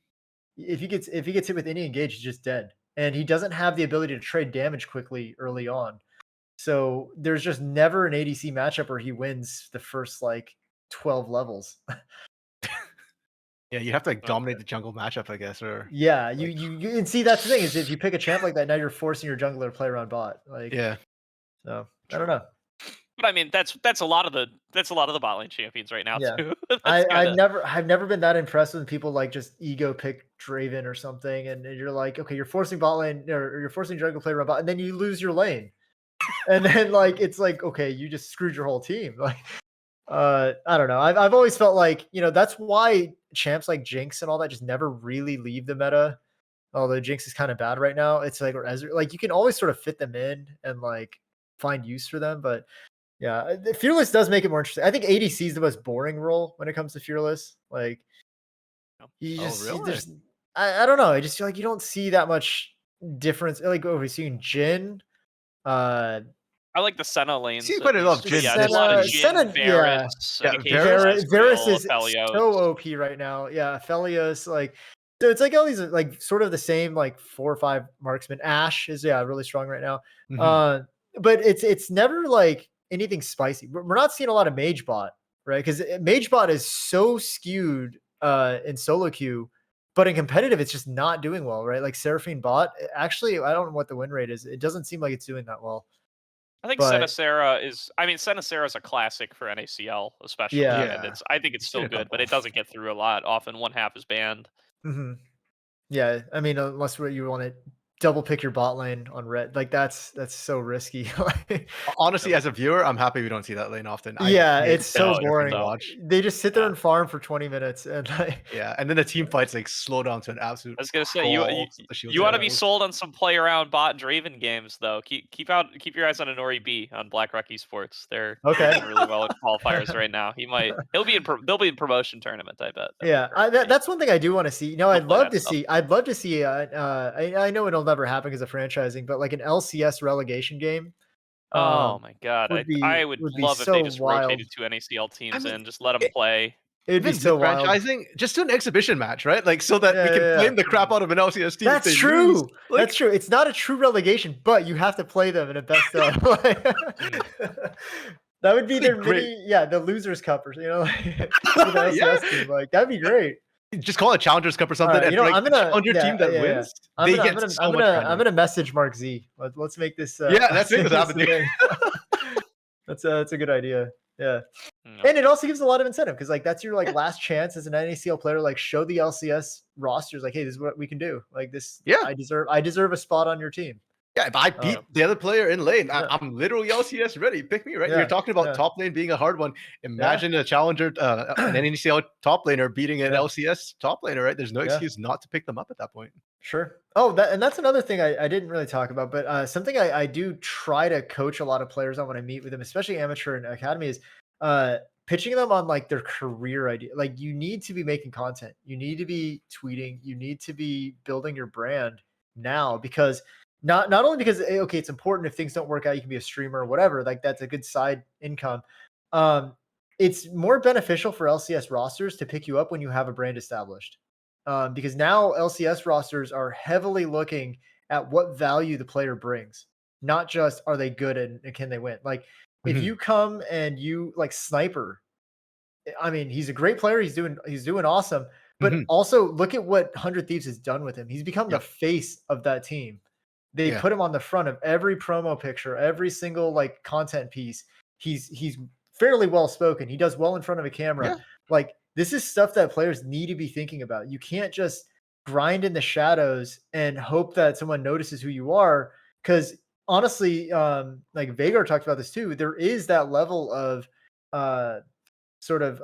if he gets hit with any engage, he's just dead, and he doesn't have the ability to trade damage quickly early on. So there's just never an ADC matchup where he wins the first like 12 levels. Yeah, you have to like Okay. dominate the jungle matchup, I guess, or Yeah, like, you and see that's the thing is if you pick a champ like that, now you're forcing your jungler to play around bot. Like yeah. so I don't know. But I mean, that's a lot of the bot lane champions right now Yeah. too. That's I've kinda, never been that impressed when people like just ego pick Draven or something, and you're like, okay, you're forcing bot lane or you're forcing jungle to play around bot, and then you lose your lane. And then like it's like, okay, you just screwed your whole team. Like I don't know. I've always felt like, that's why champs like Jinx and all that just never really leave the meta. Although Jinx is kind of bad right now. It's like or Ezreal, like you can always sort of fit them in and like find use for them. But yeah, the Fearless does make it more interesting. I think ADC is the most boring role when it comes to Fearless. Like you Oh, just really? there's I don't know. I just feel like you don't see that much difference. Like we've seen Jin, I like the Senna lanes. See at quite a lot of least. Jhin Yeah, there's a lot of Senna, Jhin, yeah. Varus, Yeah, and occasionally Varus Ezreal, is Aphelios. so OP right now. Yeah, Aphelios, like so it's like all these like sort of the same like 4 or 5 marksmen. Ash is really strong right now. Mhm. But it's never like anything spicy. We're not seeing a lot of mage bot, right? Because mage bot is so skewed in solo queue, but in competitive it's just not doing well, right? Like Seraphine bot, actually, I don't know what the win rate is. It doesn't seem like it's doing that well. I think But Senacera is. I mean, Senacera is a classic for NACL, especially, yeah. and Yeah. I think it's I've seen still a good, but couple. it doesn't get through a lot. Often, one half is banned. Mhm. Yeah, I mean, unless you want to double pick your bot lane on red, like that's so risky. Like, Honestly, Yep. as a viewer, I'm happy we don't see that lane often. I yeah, hate it's so No, it's surfing to boring. so. watch. They just sit there Yeah. and farm for 20 minutes, and like, Yeah, and then the team fights like slow down to an absolute I was gonna say crawl. The shield you ought to be generals. sold on some play around bot Draven games though. Keep your eyes on Anori B on BlackRock Esports. They're okay. doing really well in qualifiers right now. They'll be in promotion tournament. I bet. That'd be Yeah, great. that's one thing I do want to see. You know, He'll play that stuff. I'd love to see. I know it'll never happen because of franchising, but like an LCS relegation game, Oh um, my god, I would would be love if they so just wild. rotated 2 NACL I teams mean, in, just let them it, play. It'd be even with so wild. franchising, just do an exhibition match, right? Like so that Yeah, we can yeah, yeah. flame the crap out of an LCS team if That's they lose. true. Like, That's true. It's not a true relegation, but you have to play them in a best of. Mm. That would be really their great. mini, yeah, the losers cup, or for the Yeah, LCS team. Like that'd be great. just call it Challengers Cup or All something, right, and you for know, like I'm the gonna, challenger team yeah, that yeah, yeah. wins, they get so much fan I'm work. gonna message Mark Z. Let's make this. Yeah, let's make make this happen, a dude. thing. That's a good idea. Yeah, No. and it also gives a lot of incentive because like that's your like last chance as an NACL player. Like show the LCS rosters like, hey, this is what we can do. Like this, Yeah. I deserve a spot on your team. Yeah, if I beat Um, the other player in lane, yeah, I'm literally LCS ready. Pick me, right? You're yeah, talking about yeah, top lane being a hard one. yeah, Imagine a challenger, an NACL top laner beating an yeah, LCS top laner, right? There's no yeah. excuse not to pick them up at that point. Sure. Oh, that's another thing I didn't really talk about, but something I do try to coach a lot of players on when I meet with them, especially amateur and academy, is uh, pitching them on like their career idea. Like you need to be making content, you need to be tweeting, you need to be building your brand now because not only because okay, it's important if things don't work out, you can be a streamer or whatever. Like that's a good side income. Um, it's more beneficial for LCS rosters to pick you up when you have a brand established because now LCS rosters are heavily looking at what value the player brings, not just are they good and can they win. Like if Mhm, you come and you like Sniper, I mean, he's a great player. He's doing awesome. But mhm. also look at what 100 Thieves has done with him. He's become the Yep. face of that team. They Yeah. put him on the front of every promo picture, every single like content piece. He's fairly well spoken. He does well in front of a camera. Yeah. Like this is stuff that players need to be thinking about. You can't just grind in the shadows and hope that someone notices who you are. Because honestly, like Vagar talked about this too. There is that level of uh sort of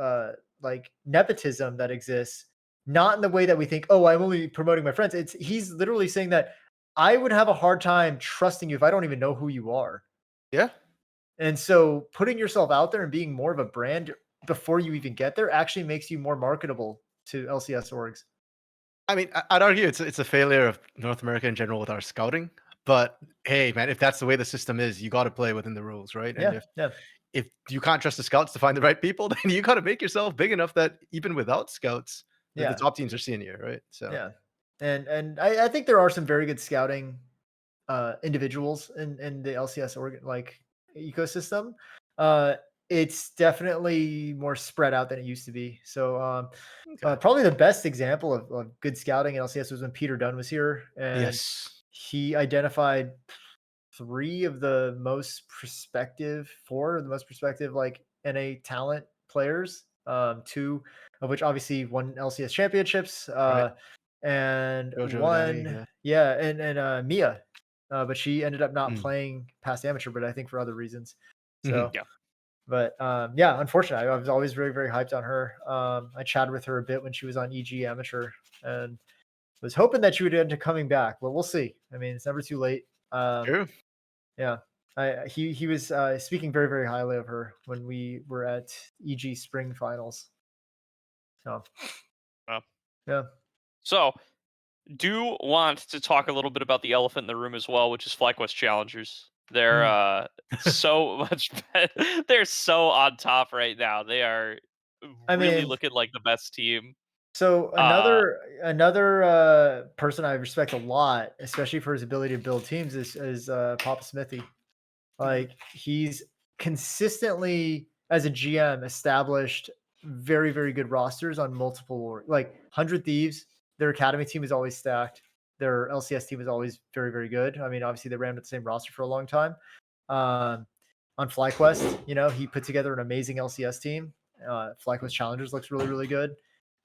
like nepotism that exists, not in the way that we think, oh, I'm only promoting my friends. It's he's literally saying that I would have a hard time trusting you if I don't even know who you are. Yeah. And so putting yourself out there and being more of a brand before you even get there actually makes you more marketable to LCS orgs. I mean, I'd argue it's a failure of North America in general with our scouting. But hey, man, if that's the way the system is, you got to play within the rules, right? And Yeah, yeah, if you can't trust the scouts to find the right people, then you got to make yourself big enough that even without scouts, that the yeah, top teams are seeing you, right? So yeah. And I think there are some very good scouting individuals in the LCS like ecosystem. Uh, it's definitely more spread out than it used to be. So okay. probably the best example of good scouting in LCS was when Peter Dunn was here, and Yes. he identified four of the most prospective like NA talent players. Two of which obviously won LCS championships. Right. And Jojo, Danny. one, Yeah. yeah, and Mia, but she ended up not Mm. playing past amateur, but I think for other reasons. Mhm. So, Yeah. but yeah, unfortunately, I was always very, very hyped on her. I chatted with her a bit when she was on EG amateur, and was hoping that she would end up coming back, but we'll see. I mean, it's never too late. True. Yeah, he was speaking very, very highly of her when we were at EG Spring Finals. So, Well, yeah. so do want to talk a little bit about the elephant in the room as well, which is FlyQuest Challengers. They're so much better. They're so on top right now. They are I really mean, looking like the best team. so Uh, another person I respect a lot, especially for his ability to build teams, is Papa Smithy. Like he's consistently as a GM established very, very good rosters on multiple like 100 Thieves. Their academy team is always stacked. Their LCS team is always very, very good. I mean, obviously they ran with the same roster for a long time. on FlyQuest. You know, he put together an amazing LCS team. FlyQuest Challengers looks really, really good.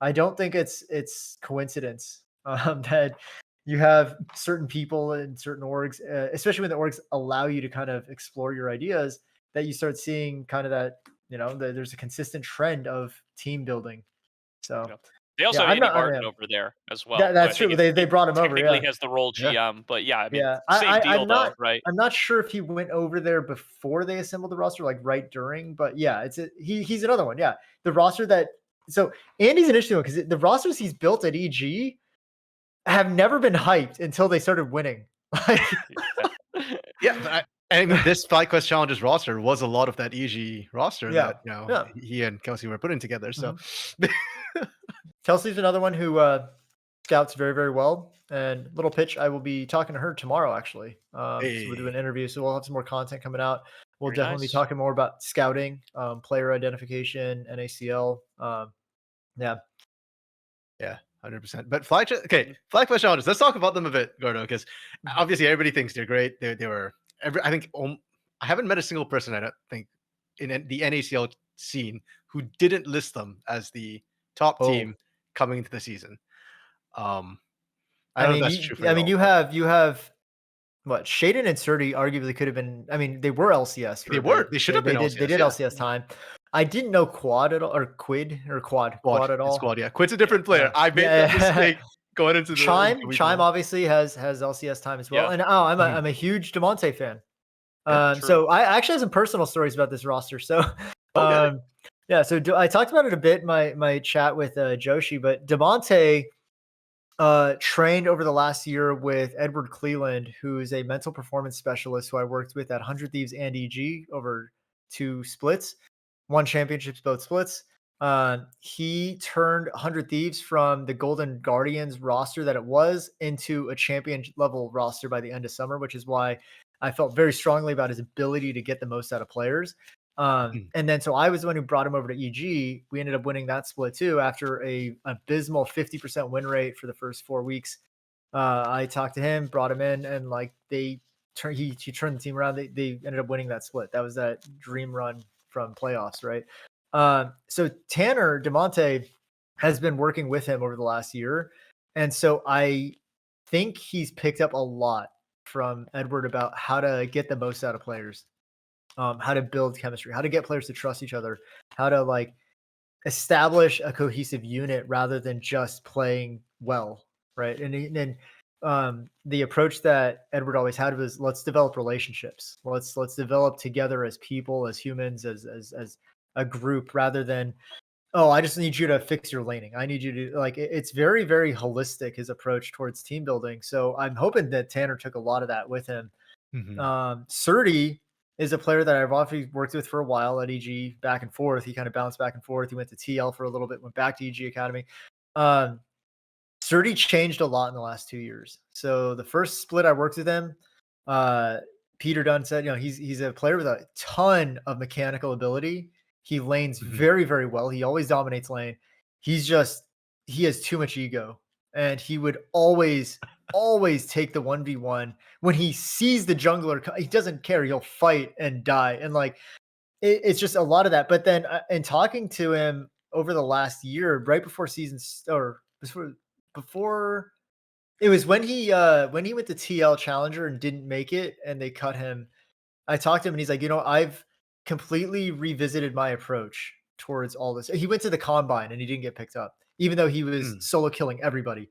I don't think it's coincidence that you have certain people in certain orgs, especially when the orgs allow you to kind of explore your ideas, that you start seeing kind of that, you know, there's a consistent trend of team building. So Yeah. They also yeah, have I'm Andy not. Martin Yeah, over there as well, who I that's think true. is They brought him over. technically Yeah, has the role Yeah. GM, but yeah, I mean, yeah. same deal I'm though, not. right? I'm not sure if he went over there before they assembled the roster, like right during. But yeah, he's another one. Yeah, the roster that. So Andy's an interesting one because the rosters he's built at EG have never been hyped until they started winning. Like, Yeah, but I mean, this FlyQuest Challenges roster was a lot of that EG roster yeah, that, you know, yeah. he and Kelsey were putting together. So Kelsey's another one who scouts very, very well. And little pitch, I will be talking to her tomorrow, actually. So we'll do an hey, interview. So we'll have some more content coming out. We'll Very definitely be nice. talking more about scouting, player identification, NACL. Yeah. yeah, 100%. But FlyQuest Challenges. Let's talk about them a bit, Gordo, because obviously everybody thinks they're great. They were I think I haven't met a single person, I don't think, in the NACL scene who didn't list them as the top Oh, team coming into the season. I I don't know if mean, that's true for you all. you have what Shaden and Surdy arguably could have been. I mean, they were LCS for They a bit. were. They should have been They LCS. did Yeah. LCS time. I didn't know Quad at all, or Quad at all. Squad. Yeah. Quid's a different player. I made that Yeah. mistake going into the week Chime one. obviously has LCS time as well. Yeah. And Mhm. I'm a huge DeMonte fan. Yeah, true. So I actually have some personal stories about this roster. So Okay. yeah, so I talked about it a bit in my chat with Joshi, but DeMonte trained over the last year with Edward Cleland, who is a mental performance specialist who I worked with at 100 Thieves and EG over 2 splits, won championships both splits. He turned 100 Thieves from the Golden Guardians roster that it was into a champion level roster by the end of summer, which is why I felt very strongly about his ability to get the most out of players. Mhm. And then so I was the one who brought him over to EG. We ended up winning that split too after a abysmal 50% win rate for the first 4 weeks. I talked to him, brought him in, and like he turned the team around. They ended up winning that split. That was that dream run from playoffs, right? So Tanner DeMonte has been working with him over the last year, and so I think he's picked up a lot from Edward about how to get the most out of players, how to build chemistry, how to get players to trust each other, how to like establish a cohesive unit rather than just playing well, right? And the approach that Edward always had was let's develop relationships. Let's develop together as people, as humans, as a group, rather than oh, I just need you to fix your laning. I need you to like it's very, very holistic, his approach towards team building. So I'm hoping that Tanner took a lot of that with him. Mhm. Surdy is a player that I've often worked with for a while at EG, back and forth. He kind of bounced back and forth. He went to TL for a little bit, went back to EG Academy. Surdy changed a lot in the last 2 years. So the first split I worked with him, Peter Dunn said, you know, he's a player with a ton of mechanical ability. He lanes Mhm. very, very well. He always dominates lane. He has too much ego, and he would always take the 1v1 when he sees the jungler. He doesn't care. He'll fight and die. And like, it's just a lot of that. But then in talking to him over the last year, right before or before it was when he went to TL Challenger and didn't make it and they cut him. I talked to him and he's like, you know, I've completely revisited my approach towards all this. He went to the combine and he didn't get picked up, even though he was Mm. solo killing everybody.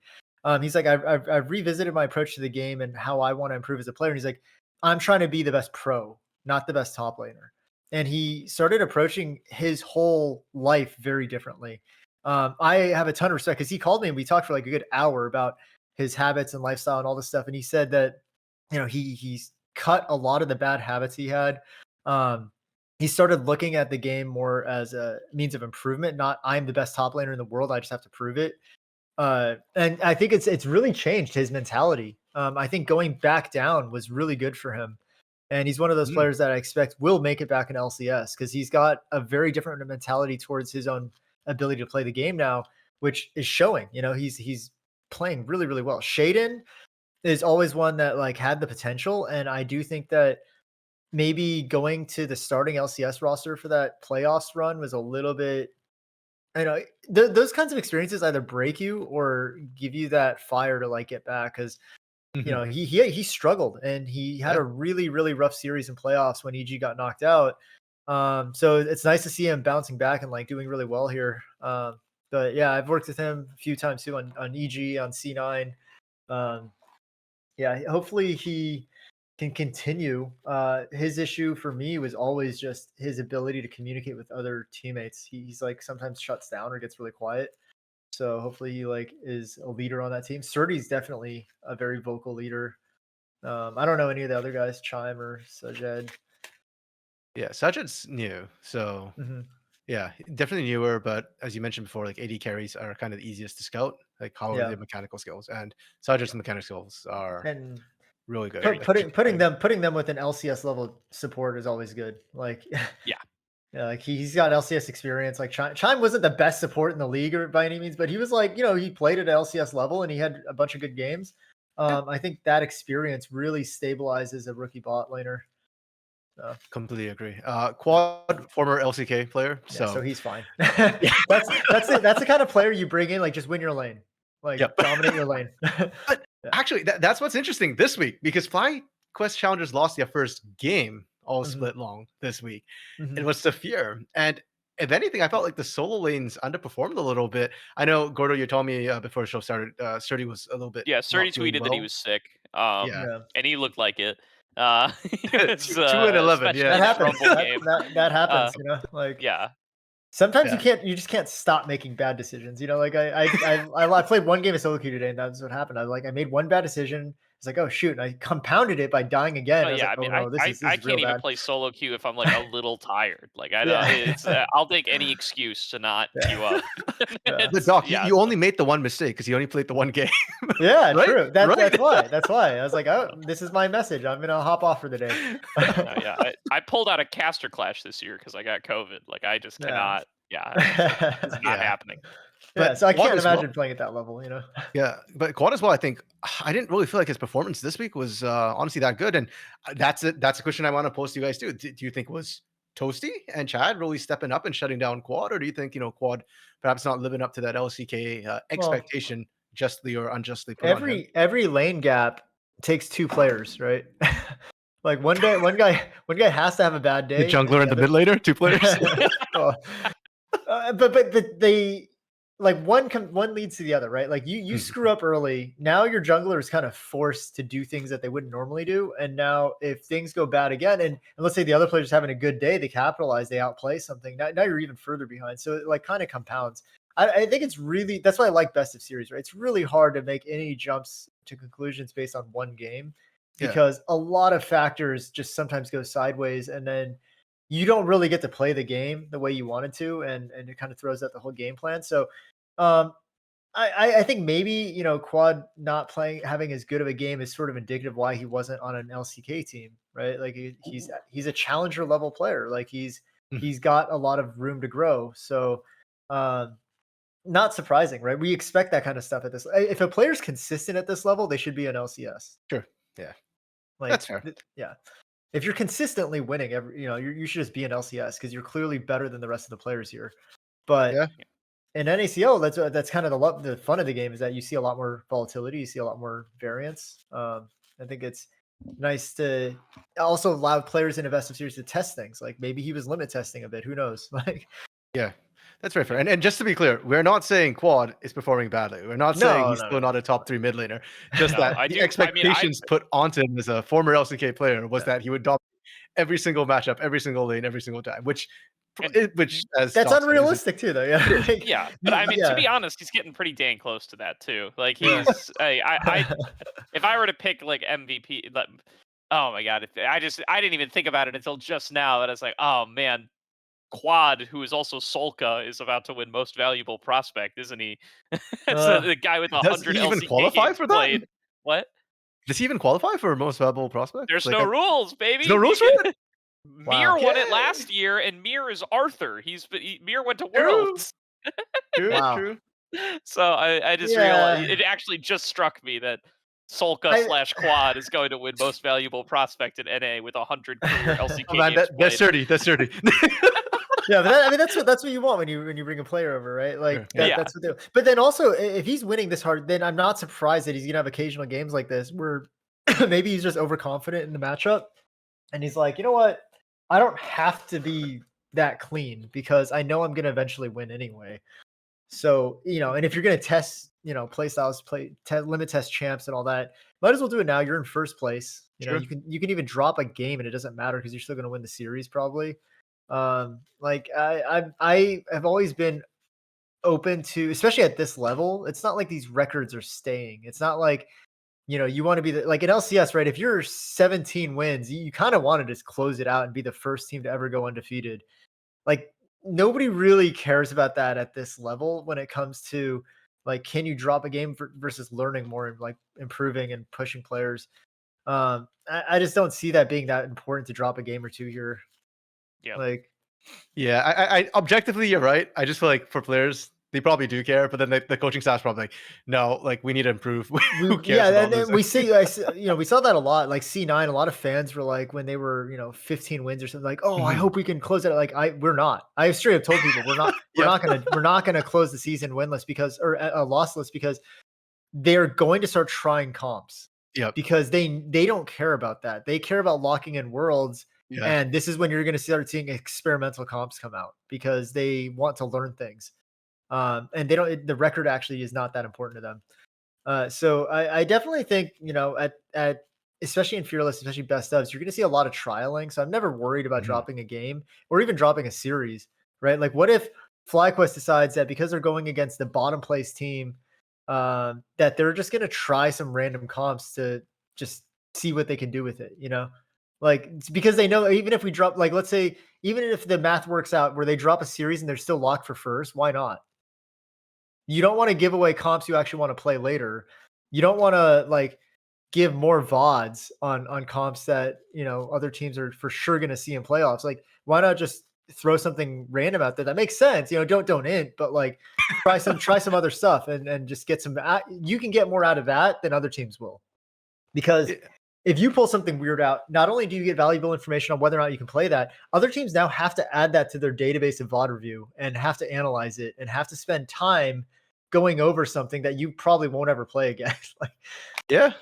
He's like, I've revisited my approach to the game and how I want to improve as a player. And he's like, I'm trying to be the best pro, not the best top laner. And he started approaching his whole life very differently. I have a ton of respect because he called me and we talked for like a good hour about his habits and lifestyle and all this stuff. And he said that, you know, he's cut a lot of the bad habits he had. He started looking at the game more as a means of improvement, not I'm the best top laner in the world. I just have to prove it. And I think it's really changed his mentality. I think going back down was really good for him. And he's one of those Mm. players that I expect will make it back in LCS because he's got a very different mentality towards his own ability to play the game now, which is showing. You know, he's playing really, really well. Shaden is always one that like had the potential, and I do think that maybe going to the starting LCS roster for that playoffs run was a little bit. I know those kinds of experiences either break you or give you that fire to like get back because he struggled and he had Yeah. a really rough series in playoffs when EG got knocked out. So it's nice to see him bouncing back and like doing really well here. But yeah, I've worked with him a few times too on EG on C9. Yeah, hopefully he can continue. His issue for me was always just his ability to communicate with other teammates. He's like sometimes shuts down or gets really quiet. So hopefully he like is a leader on that team. Surdy's definitely a very vocal leader. I don't know any of the other guys, Chime or Sajed. Yeah, Sajid's new, so yeah, definitely newer. But as you mentioned before, like AD carries are kind of the easiest to scout. Like how are Yeah. their mechanical skills, and Sajid's mechanical skills are And really good. putting them with an LCS level support is always good. Like Yeah. yeah, like he's got LCS experience. Like Chime wasn't the best support in the league or by any means, but he was like, he played at LCS level and he had a bunch of good games. I think that experience really stabilizes a rookie bot laner. Completely agree. Quad, former LCK player, Yeah, so so he's fine. That's the kind of player you bring in, like just win your lane, like Yep. dominate your lane. But actually, that's what's interesting this week because FlyQuest Challengers lost their first game all split long this week. It was Saphir, and if anything, I felt like the solo lanes underperformed a little bit. I know Gordo, you told me before the show started, Sturdy was a little bit. Yeah, not Surdy doing tweeted that he well. was sick. Yeah. And he looked like it. It's, 2-11, yeah. especially That in this happens. Rumble game. That happens, like Yeah. sometimes Yeah. you just can't stop making bad decisions. Like I played one game of solo queue today, and that's what happened. I made one bad decision. It's like, oh shoot, and I compounded it by dying again. Oh I was yeah, like, I mean, oh no, this is I real can't even bad. play solo queue if I'm like a little tired. Like I don't, Yeah. it's I'll take any excuse to not queue up. Yeah. But Doc, Yeah, you only made the one mistake because you only played the one game. Yeah, Right? true. Right. That's why. I was like, oh, this is my message. I'm gonna hop off for the day. no, yeah. I pulled out a caster clash this year because I got COVID. Like I just Yeah. cannot. Yeah, it's not Yeah. happening. Yeah, But so I Quad can't as well. imagine playing at that level. Yeah, but Quad as well. I think I didn't really feel like his performance this week was honestly that good, and that's it. That's a question I want to pose to you guys too. Do you think was Toasty and Chad really stepping up and shutting down Quad, or do you think Quad perhaps not living up to that LCK Well, expectation, justly or unjustly put on him? every lane gap takes two players, right? Like one guy has to have a bad The day, and jungler and the mid laner, 2 players. Oh, but they like one leads to the other, right? Like you screw up early, now your jungler is kind of forced to do things that they wouldn't normally do, and now if things go bad again, and let's say the other player's having a good day, they capitalize, they outplay something. Now you're even further behind, so it like kind of compounds. I think it's really that's why I like best of series, right? It's really hard to make any jumps to conclusions based on one game because a lot of factors just sometimes go sideways, and then you don't really get to play the game the way you wanted to, and it kind of throws out the whole game plan. So I think maybe Quad not having as good of a game is sort of indicative why he wasn't on an LCK team, right? Like he's a challenger level player. Like he's got a lot of room to grow. So not surprising, right? We expect that kind of stuff at this. If a player's consistent at this level, they should be an LCS. Sure. Yeah. Like That's fair. Yeah. If you're consistently winning you should just be an LCS because you're clearly better than the rest of the players here. But Yeah. in NACL, that's kind of the fun of the game is that you see a lot more volatility, you see a lot more variance. I think it's nice to also allow players in a best of series to test things. Like maybe he was limit testing a bit. Who knows? Like Yeah. That's very fair. And just to be clear, we're not saying Quad is performing badly. We're not saying he's still not a top 3 mid laner. Just that the expectations put onto him as a former LCK player was that he would dominate every single matchup, every single lane, every single time, which as that's unrealistic too, though. Yeah. Yeah, but I mean, to be honest, he's getting pretty dang close to that too. Like he's, I if I were to pick like MVP, oh my god, I didn't even think about it until just now. That I was like, oh man, Quad, who is also Solka, is about to win Most Valuable Prospect, isn't he? It's the guy with 100 he even LCK qualify games for that? played. What? Does he even qualify for Most Valuable Prospect? There's no rules, baby. There's no rules for it? Mir won it last year, and Mir is Arthur. Mir went to Worlds. True. So I just realized it actually just struck me that Solka / Quad is going to win Most Valuable Prospect in NA with 100 career LCK Oh, man, games that's played. dirty. That's dirty. Yeah, but I mean that's what you want when you bring a player over, right? Like Sure. Yeah. that's what they. But then also, if he's winning this hard, then I'm not surprised that he's gonna have occasional games like this where maybe he's just overconfident in the matchup, and he's like, you know what, I don't have to be that clean because I know I'm gonna eventually win anyway. So and if you're gonna test, play styles, limit test champs and all that, might as well do it now. You're in first place. Sure. You can even drop a game and it doesn't matter because you're still gonna win the series probably. Like I have always been open to, especially at this level. It's not like these records are staying. It's not like you want to be like in LCS, right? If you're 17 wins, you kind of want to just close it out and be the first team to ever go undefeated. Like nobody really cares about that at this level when it comes to like, can you drop a game versus learning more and like improving and pushing players. I just don't see that being that important to drop a game or two here. Yeah. Like, Yeah, I objectively, you're right. I just feel like for players, they probably do care, but then the coaching staff's probably like, no, like we need to improve. Who cares? Yeah, about and then losing? we we saw that a lot. Like C9, a lot of fans were like, when they were 15 wins or something, like, oh, I Mhm. hope we can close it. Like, we're not. I straight up told people we're not. We're not gonna close the season winless because or lossless because they're going to start trying comps. Yep. Because they don't care about that. They care about locking in worlds. Yeah. And this is when you're going to start seeing experimental comps come out because they want to learn things. And they don't. The record actually is not that important to them. So I definitely think at especially in Fearless, especially best ofs, you're going to see a lot of trialing. So I'm never worried about Mhm. dropping a game or even dropping a series, right? Like, what if FlyQuest decides that because they're going against the bottom place team, that they're just going to try some random comps to just see what they can do with it, Like, it's because they know even if we drop, like, let's say, even if the math works out where they drop a series and they're still locked for first, why not? You don't want to give away comps you actually want to play later. You don't want to like give more VODs on comps that other teams are for sure going to see in playoffs. Like, why not just throw something random out there that makes sense? Don't int, but like try some other stuff and just get some. You can get more out of that than other teams will, because Yeah. if you pull something weird out, not only do you get valuable information on whether or not you can play that, other teams now have to add that to their database of VOD review and have to analyze it and have to spend time going over something that you probably won't ever play again. Like, Yeah,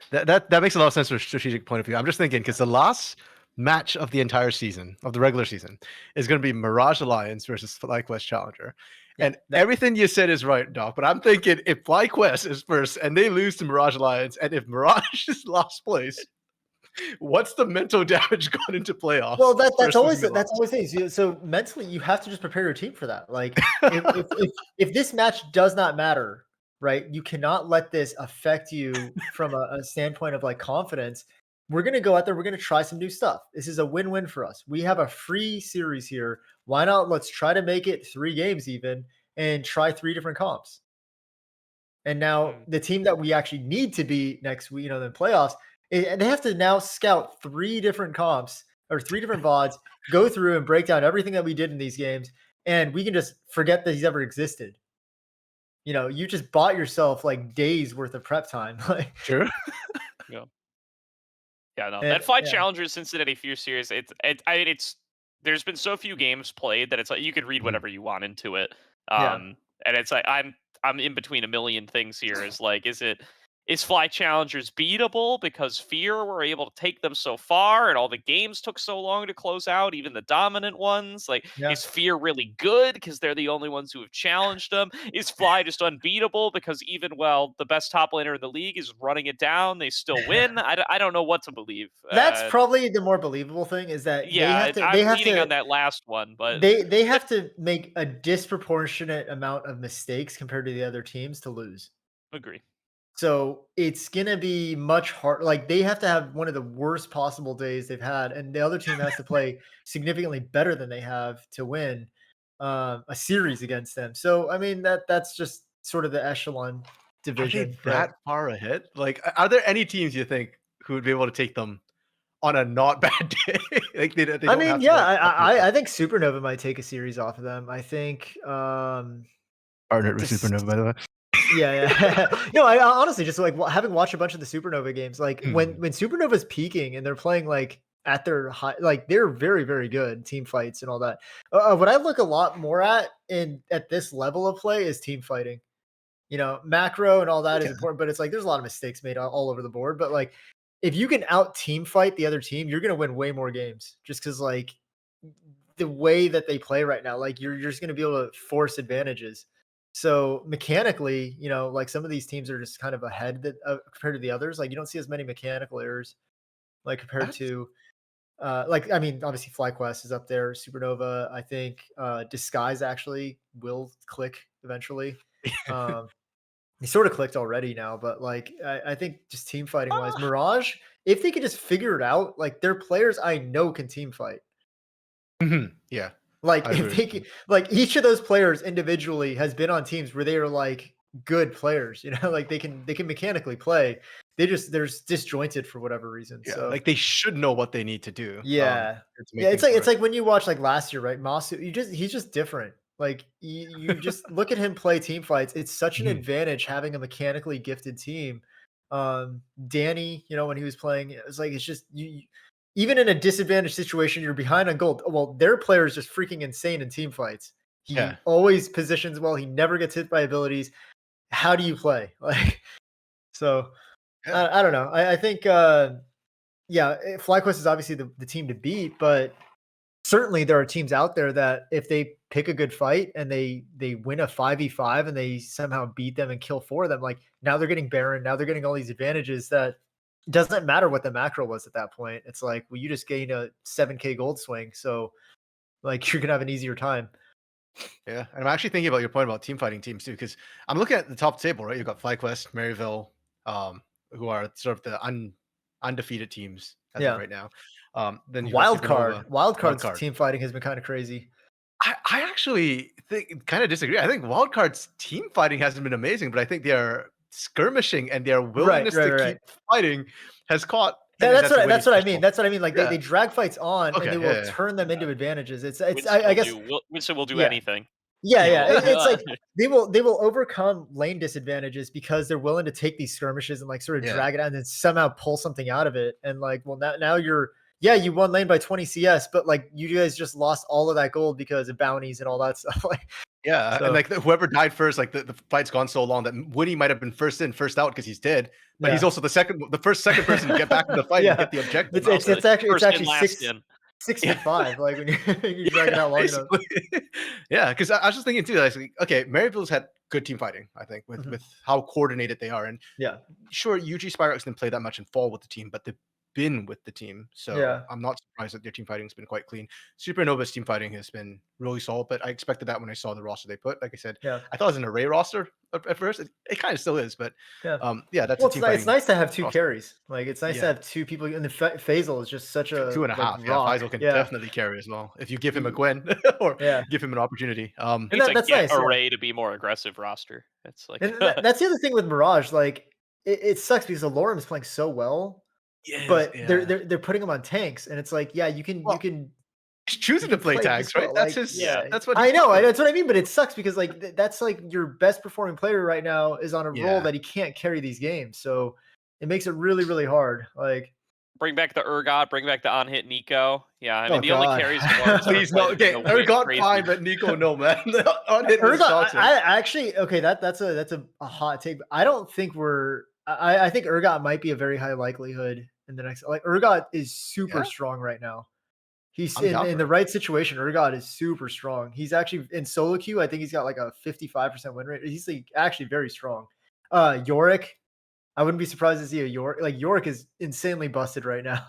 that makes a lot of sense from a strategic point of view. I'm just thinking because the last match of the entire season of the regular season is going to be Mirage Alliance versus FlyQuest Challenger, Yeah, and everything you said is right, Doc. But I'm thinking if FlyQuest is first and they lose to Mirage Alliance, and if Mirage is last place, what's the mental damage going into playoffs? well, that's versus always losing a that's loss? always things. So mentally, you have to just prepare your team for that. Like, if this match does not matter, right? You cannot let this affect you from a standpoint of like confidence. We're gonna go out there. We're gonna try some new stuff. This is a win-win for us. We have a free series here. Why not? Let's try to make it 3 games even and try 3 different comps. And now Mm. the team that we actually need to be next week, the playoffs, and they have to now scout 3 different comps or 3 different VODs, go through and break down everything that we did in these games, and we can just forget that he's ever existed. You just bought yourself like days worth of prep time. Like, Sure. Yeah, no, and that Fly yeah, Challengers Cincinnati Fear series, I mean, there's been so few games played that it's like you could read Mhm. whatever you want into it. yeah. And it's like I'm in between a million things here. Is like, is Fly Challengers beatable because Fear were able to take them so far and all the games took so long to close out, even the dominant ones? Like, Yeah. is Fear really good because they're the only ones who have challenged them? Is Fly just unbeatable because even the best top laner in the league is running it down, they still win? I don't know what to believe. That's probably the more believable thing is that Yeah, they I'm have leaning to on that last one, but they have to make a disproportionate amount of mistakes compared to the other teams to lose. agree. So it's gonna be much hard. Like, they have to have one of the worst possible days they've had, and the other team has to play significantly better than they have to win a series against them. So I mean that's just sort of the echelon Are they division, right? that far ahead? Like, are there any teams you think who would be able to take them on a not bad day? Like they I don't mean, have to yeah, like I think Supernova might take a series off of them. I think partner with just Supernova, by the way. Yeah. No, I honestly just like having watched a bunch of the Supernova games, like when Mhm. Supernova's peaking and they're playing like at their high, like they're very, very good team fights and all that. What I look a lot more at this level of play is team fighting. You know, macro and all that is Okay. important, but it's like there's a lot of mistakes made all over the board. But like if you can out team fight the other team, you're gonna win way more games just because like the way that they play right now, like you're just gonna be able to force advantages. So mechanically, you know, like some of these teams are just kind of ahead compared to the others. Like you don't see as many mechanical errors like compared That's to like I mean, obviously FlyQuest is up there, Supernova. I think Disguise actually will click eventually. Um, he sort of clicked already now, but like I think just team fighting wise, Ah, Mirage, if they could just figure it out, like their players I know can team fight. Yeah, Like I agree if with they you. like each of those players individually has been on teams where they are like good players, you know, like they can mechanically play. They're disjointed for whatever reason. Yeah, So like they should know what they need to do yeah. to Yeah, make things it's work. like when you watch like last year, right? Masu, he's just different. Like you just look at him play team fights. It's such an Mhm. advantage having a mechanically gifted team. Danny, you know, when he was playing, it's like it's just even in a disadvantaged situation, you're behind on gold. Well, their player is just freaking insane in team fights. Yeah, He always positions well. He never gets hit by abilities. How do you play? Like so, yeah. I don't know. I think yeah, FlyQuest is obviously the team to beat, but certainly there are teams out there that if they pick a good fight and they win a 5v5 and they somehow beat them and kill four of them, like now they're getting Baron, now they're getting all these advantages that doesn't matter what the macro was at that point. It's like, well, you just gain a 7k gold swing, so like you're gonna have an easier time. Yeah, and I'm actually thinking about your point about team fighting teams too, because I'm looking at the top table, right? You've got FlyQuest, Maryville, who are sort of the undefeated teams as of Yeah. right now. Then you've got Supernova, Wildcard's Wildcard. team fighting has been kind of crazy. I actually think kind of disagree. I think Wildcard's team fighting hasn't been amazing, but I think their skirmishing and their Right, willingness right, to right. keep fighting has caught Yeah, and that's a winning that's what I mean. special. That's what I mean. Like Yeah. they drag fights on and Okay. they Yeah. will Yeah. turn them into advantages. It's Winston I will guess do. Winston will do yeah. anything. Yeah, He yeah. will. It's like they will overcome lane disadvantages because they're willing to take these skirmishes and like sort of Yeah. drag it out and then somehow pull something out of it. And like, well, now you're yeah, you won lane by 20 CS, but like you guys just lost all of that gold because of bounties and all that stuff. Like Yeah, and so like whoever died first, like the fight's gone so long that Woody might have been first in, first out because he's dead, but he's yeah. also the first second person to get back in the fight and Yeah. get the objective. It's And it's also it's actually it's first in, actually last in. 6 v5, like when you you drag it Yeah, out long enough. basically. Yeah, because I was just thinking too, like, okay, Maryville's had good team fighting, I think, Mhm. with how coordinated they are. And Yeah. sure, UG Spyrox didn't play that much and fall with the team, but they've been with the team. So Yeah. I'm not surprised that their team fighting has been quite clean. Supernova's team fighting has been really solid, but I expected that when I saw the roster they put. Like I said, Yeah. I thought it was an array roster at first. It kind of still is, but Yeah. yeah, that's Well, a team it's fighting nice to have two roster. carries. Like it's nice to Yeah. have two people. And the Faisal is just such a Two and a like half. Yeah, rock. Faisal can Yeah, definitely carry as well if you give him a He- Gwen or yeah, give him an opportunity. and Need to that's get nice. Yeah, Array to be more aggressive roster. It's like and that's the other thing with Mirage. Like it sucks because Alorum is playing so well, Yes, but yeah. they're putting him on tanks, and it's like yeah, Well, he's choosing to play play tags, this right? well. That's Like his. yeah, That's what I he's know, doing. that's what I mean. But it sucks because like that's like your best performing player right now is on a role Yeah. that he can't carry these games, so it makes it really really hard. Like bring back the Urgot, bring back the on-hit Nico. Yeah, I mean oh the only god. carries Alarms are Please no. playing, Okay, Ergot crazy. fine, but Nico no man. Unhit was Urgot, toxic. I actually okay. That's a hot take. But I don't think we're. I think Urgot might be a very high likelihood in the next. Like Urgot is super Yeah, strong right now. He's I'm down in for the it. right situation. Urgot is super strong. He's actually in solo queue. I think he's got like a 55% win rate. He's like actually very strong. Yorick, I wouldn't be surprised to see a Yorick. Like Yorick is insanely busted right now.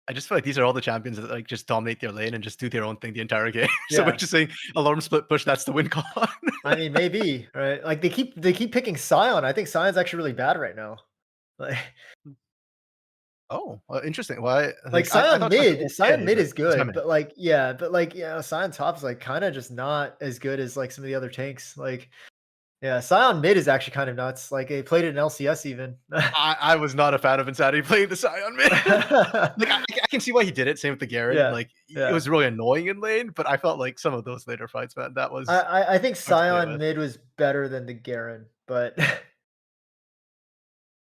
I just feel like these are all the champions that like just dominate their lane and just do their own thing the entire game. So we're Yeah. just saying alarm split push. That's the win con. I mean, maybe right. Like they keep picking Scion. I think Scion's actually really bad right now. Like. Oh, interesting. Why? Like I Scion thought it was mid, Scion okay, mid but is good, Simon. but like yeah, but like Scion top is like kind of just not as good as like some of the other tanks. Like Yeah, Scion mid is actually kind of nuts. Like they played it in LCS even. I was not a fan of Insanity playing the Scion mid. Like I can see why he did it. Same with the Garen. Yeah, Like it yeah. was really annoying in lane, but I felt like some of those later fights, man, that was I think hard to play Scion with. mid was better than the Garen, but I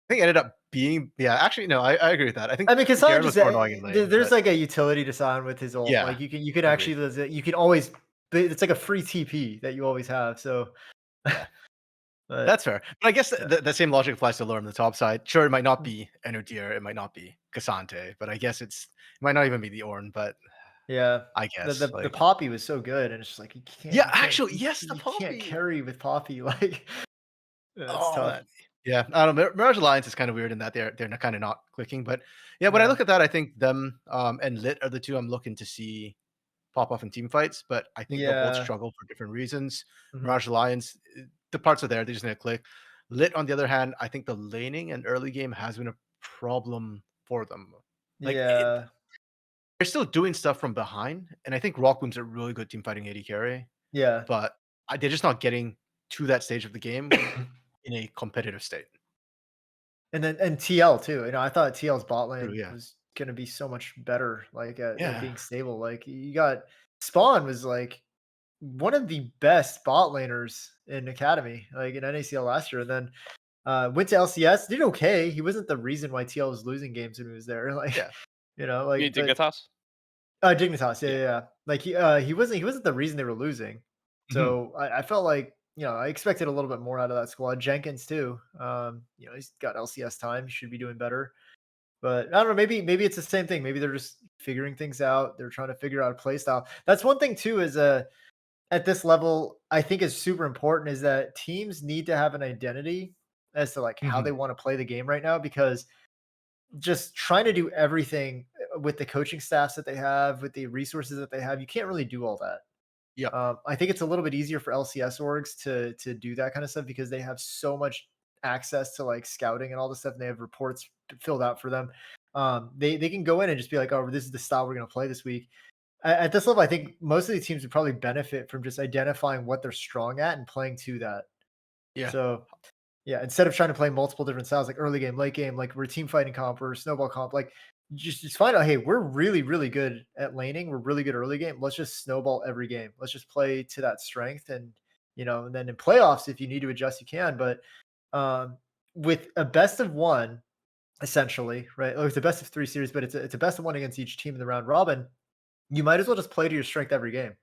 think it ended up being actually no, I agree with that. I think I mean, because Scion Garen just was more annoying in lane, there's but like a utility to Scion with his ult. yeah, Like you can agreed. actually you can always it's like a free TP that you always have. So, Yeah. but That's fair. But I guess yeah, the same logic applies to lure on the top side. Sure, it might not Mm. be Enudir, it might not be Cassante, but I guess it might not even be the Ornn, but yeah. I The, guess the the like Poppy was so good, and it's just like yeah, actually, yes, the you can't Poppy. carry with Poppy. Like it's Oh tough. man. Yeah, I don't know. Mirage Alliance is kind of weird in that they're kind of not clicking, but yeah, when I Yeah, look at that, I think them and Lit are the two I'm looking to see pop off in team fights, but I think they'll both yeah. struggle for different reasons. Mhm. Mirage Alliance, the parts are there, they're just gonna click. Lit, on the other hand, I think the laning and early game has been a problem for them. Like Yeah, they're still doing stuff from behind, and I think Rock Boom's a really good team fighting AD carry, yeah. but they're just not getting to that stage of the game in a competitive state. And TL too. I thought TL's bot True, lane yeah. was gonna be so much better, like at Yeah. being stable. Like you got Spawn was like one of the best bot laners in Academy, like in NACL last year. And then went to LCS, did okay. He wasn't the reason why TL was losing games when he was there. Like, Yeah. You mean like, but Dignitas? Dignitas, yeah, Yeah. yeah, yeah. Like he wasn't the reason they were losing. Mhm. So I felt like I expected a little bit more out of that squad. Jenkins too. He's got LCS time. He should be doing better. But I don't know. Maybe it's the same thing. Maybe they're just figuring things out. They're trying to figure out a play style. That's one thing too. Is at this level, I think is super important is that teams need to have an identity as to like how they Mhm. want to play the game right now because just trying to do everything with the coaching staffs that they have, with the resources that they have, you can't really do all that. Yep. I think it's a little bit easier for LCS orgs to do that kind of stuff because they have so much access to like scouting and all this stuff, and they have reports filled out for them. They can go in and just be like, "Oh, this is the style we're going to play this week." At this level, I think most of the teams would probably benefit from just identifying what they're strong at and playing to that. Yeah. So yeah, instead of trying to play multiple different styles, like early game, late game, like we're team fighting comp or snowball comp, like just find out, hey, we're really, really good at laning. We're really good early game. Let's just snowball every game. Let's just play to that strength. And then in playoffs, if you need to adjust, you can. But um, with a best of one, essentially, right? Oh, it's a best of three series, but it's a best of one against each team in the round robin. You might as well just play to your strength every game.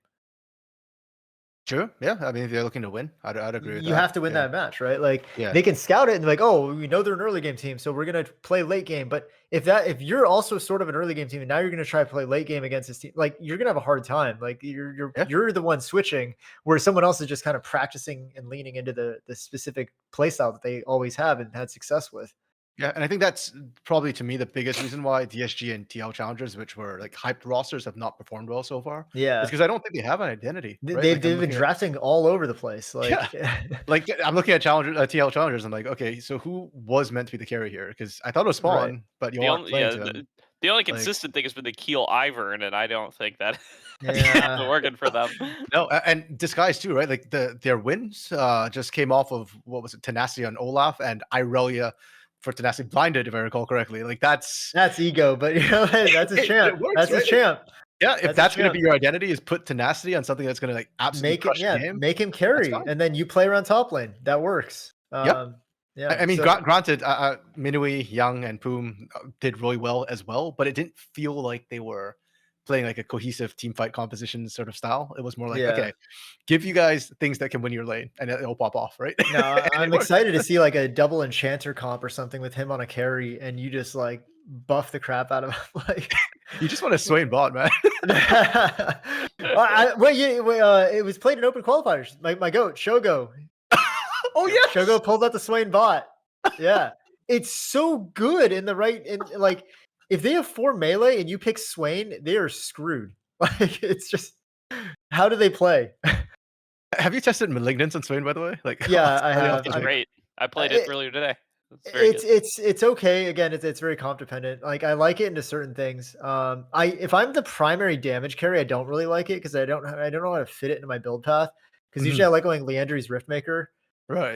True. Yeah. I mean, if they're looking to win, I'd agree with You that. have to win Yeah. that match, right? Like Yeah. they can scout it and be like, oh, we know they're an early game team, so we're gonna play late game. But if you're also sort of an early game team and now you're gonna try to play late game against this team, like you're gonna have a hard time. Like Yeah. you're the one switching, where someone else is just kind of practicing and leaning into the specific play style that they always have and had success with. Yeah, and I think that's probably to me the biggest reason why DSG and TL challengers, which were like hyped rosters, have not performed well so far. Is Yeah. because I don't think they have an identity, right? They've Like I'm they've been looking at drafting all over the place. yeah, Like like I'm looking at challenger TL challengers. I'm like, okay, so who was meant to be the carry here? Because I thought it was right. Spawn, but you The aren't only playing yeah, to him. the only Like consistent thing has been the Keel Ivern, and I don't think that that's been Yeah. working for them. no, and disguise too, right? Like their wins just came off of what was it, Tenacity on Olaf and Irelia for Tenacity blinded, if I recall correctly. Like that's That's ego, but that's his but champ. it works, That's his right? champ. Yeah, if That's his that's gonna be champ. your identity is put tenacity on something that's gonna, like, absolutely crush the game, Make him that's carry, fine. and then you play around top lane. That works. Yeah. Yeah. I mean, So granted, Minui, Young, and Poom, did really well as well, but it didn't feel like they were playing, like, a cohesive team fight composition sort of style. It was more like, yeah. "Okay, give you guys things that can win your lane, and it'll pop off," right? No, And it I'm worked. excited to see like a double enchanter comp or something with him on a carry, and you just like buff the crap out of him. Like, You just wanna sway and bot, man. it was played in open qualifiers. My goat Shogo. Oh, yes! Shogo pulled out the Swain bot. Yeah. It's so good in the right in like if they have 4 melee and you pick Swain, they are screwed. Like it's just how do they play? Have you tested Malignance on Swain, by the way? Like, Yeah, I on the have. It's opposite. great. I played it It, earlier today. It's very good. it's okay. Again, it's very comp dependent. Like I like it into certain things. I if I'm the primary damage carry, I don't really like it because I don't know how to fit it into my build path. Because usually Mhm. I like going Leandry's Riftmaker. Right.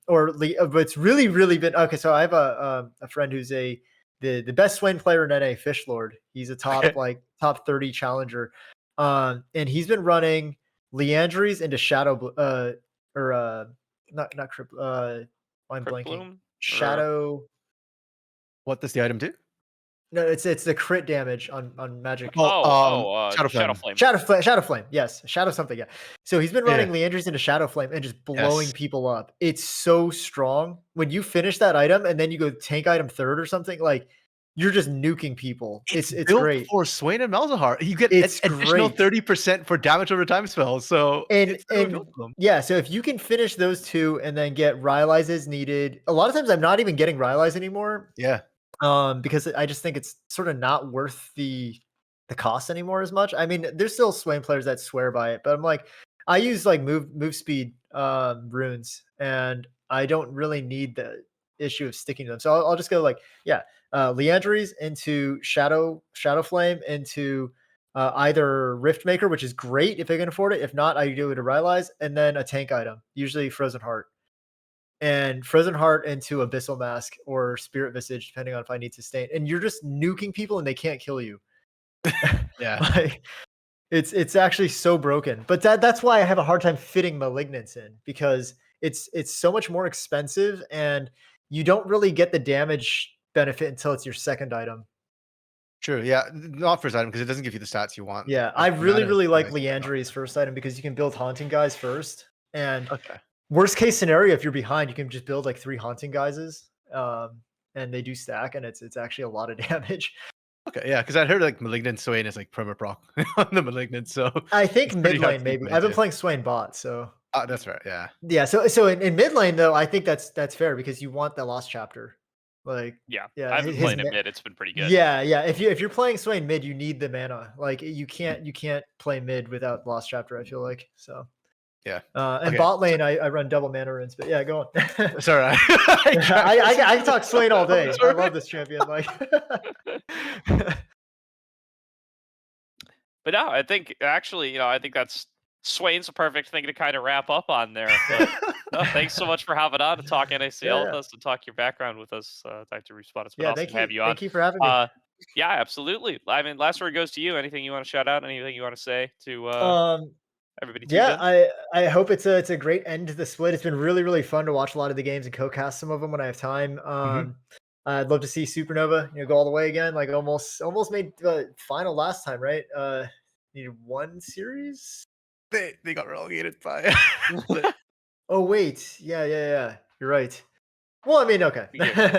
But it's really been okay. So I have a friend who's the best SNWIN player in NA, Fishlord. He's a top 30 challenger, and he's been running Leandries into not Crypt. I'm Crypt blanking. Bloom? Shadow. What does the item do? No, it's the crit damage on magic. Shadow Shadow Flame. Flame. Shadow Flame. Yes, Shadow something. Yeah. So he's been running Leandries into Shadow Flame and just blowing people up. It's so strong. When you finish that item and then you go tank item third or something, like you're just nuking people. It's built great for SNWIN and Malzahar. You get It's additional great. 30% for damage over time spells. So And it's literally built for them. yeah, so if you can finish those two and then get Rylise as needed, a lot of times I'm not even getting Rylise anymore. Yeah. Because I just think it's sort of not worth the cost anymore as much. I mean, there's still SNWIN players that swear by it, but I'm like, I use like move speed runes, and I don't really need the issue of sticking to them. So I'll just go like, Leandries into Shadow Flame into either Riftmaker, which is great if I can afford it. If not, I do it to Rylise, and then a tank item, usually Frozen Heart. And Frozen Heart into Abyssal Mask or Spirit Visage, depending on if I need sustain. And you're just nuking people and they can't kill you. Yeah. Like, it's actually so broken. But that's why I have a hard time fitting Malignance in, because it's so much more expensive and you don't really get the damage benefit until it's your second item. True. Yeah. Not first item because it doesn't give you the stats you want. Yeah, I really like Leandry's first item because you can build Haunting Guys first. And Okay. worst case scenario, if you're behind, you can just build like 3 Haunting Guises, and they do stack, and it's actually a lot of damage. Okay, yeah, because I heard like Malignant SNWIN is like permaproc on the Malignant, so I think it's pretty mid hard lane to maybe. play I've been too. playing SNWIN bot, so That's right, yeah. yeah. So in mid lane though, I think that's fair because you want the lost chapter. Like Yeah, yeah, I've been playing it mid. It's been pretty good. Yeah. If you're playing SNWIN mid, you need the mana. Like you can't play mid without lost chapter. I feel like so. Yeah. And Okay, bot lane, I run double mana runes, but yeah, go on. Sorry. I can talk SNWIN all day. I love this champion. Like, But no, I think actually, I think that's SNWIN's a perfect thing to kind of wrap up on there. But no, thanks so much for having on to talk NACL with us and talk your background with us. Dr. Respawn, it's been awesome to have you on. Thank you for having me. Yeah, absolutely. I mean, last word goes to you. Anything you want to shout out? Anything you want to say to everybody? Yeah, I hope it's a great end to the split. It's been really fun to watch a lot of the games and co-cast some of them when I have time. I'd love to see Supernova, go all the way again. Like almost made the final last time, right? Needed 1 series. They got relegated by. Oh wait, yeah. You're right. Well, I mean, okay.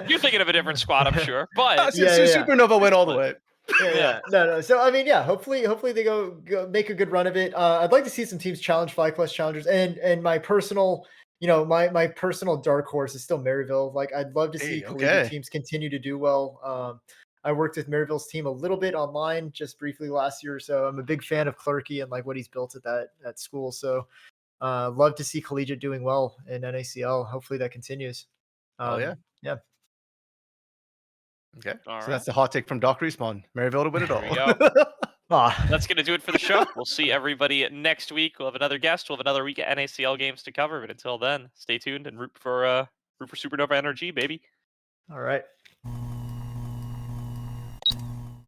You're thinking of a different squad, I'm sure. But Supernova went all the way. Yeah. No. So I mean, yeah. Hopefully they go make a good run of it. I'd like to see some teams challenge 5+ challengers, and my personal, my personal dark horse is still Maryville. Like I'd love to see collegiate teams continue to do well. I worked with Maryville's team a little bit online, just briefly last year, so I'm a big fan of Clerky and like what he's built at that school. So love to see collegiate doing well in NACL. Hopefully that continues. Yeah. Okay. All so that's the hot take from Doc Respawn. Maryville to win it all. There we go. That's going to do it for the show. We'll see everybody next week. We'll have another guest. We'll have another week of NACL games to cover. But until then, stay tuned and root for Supernova NRG, baby. All right.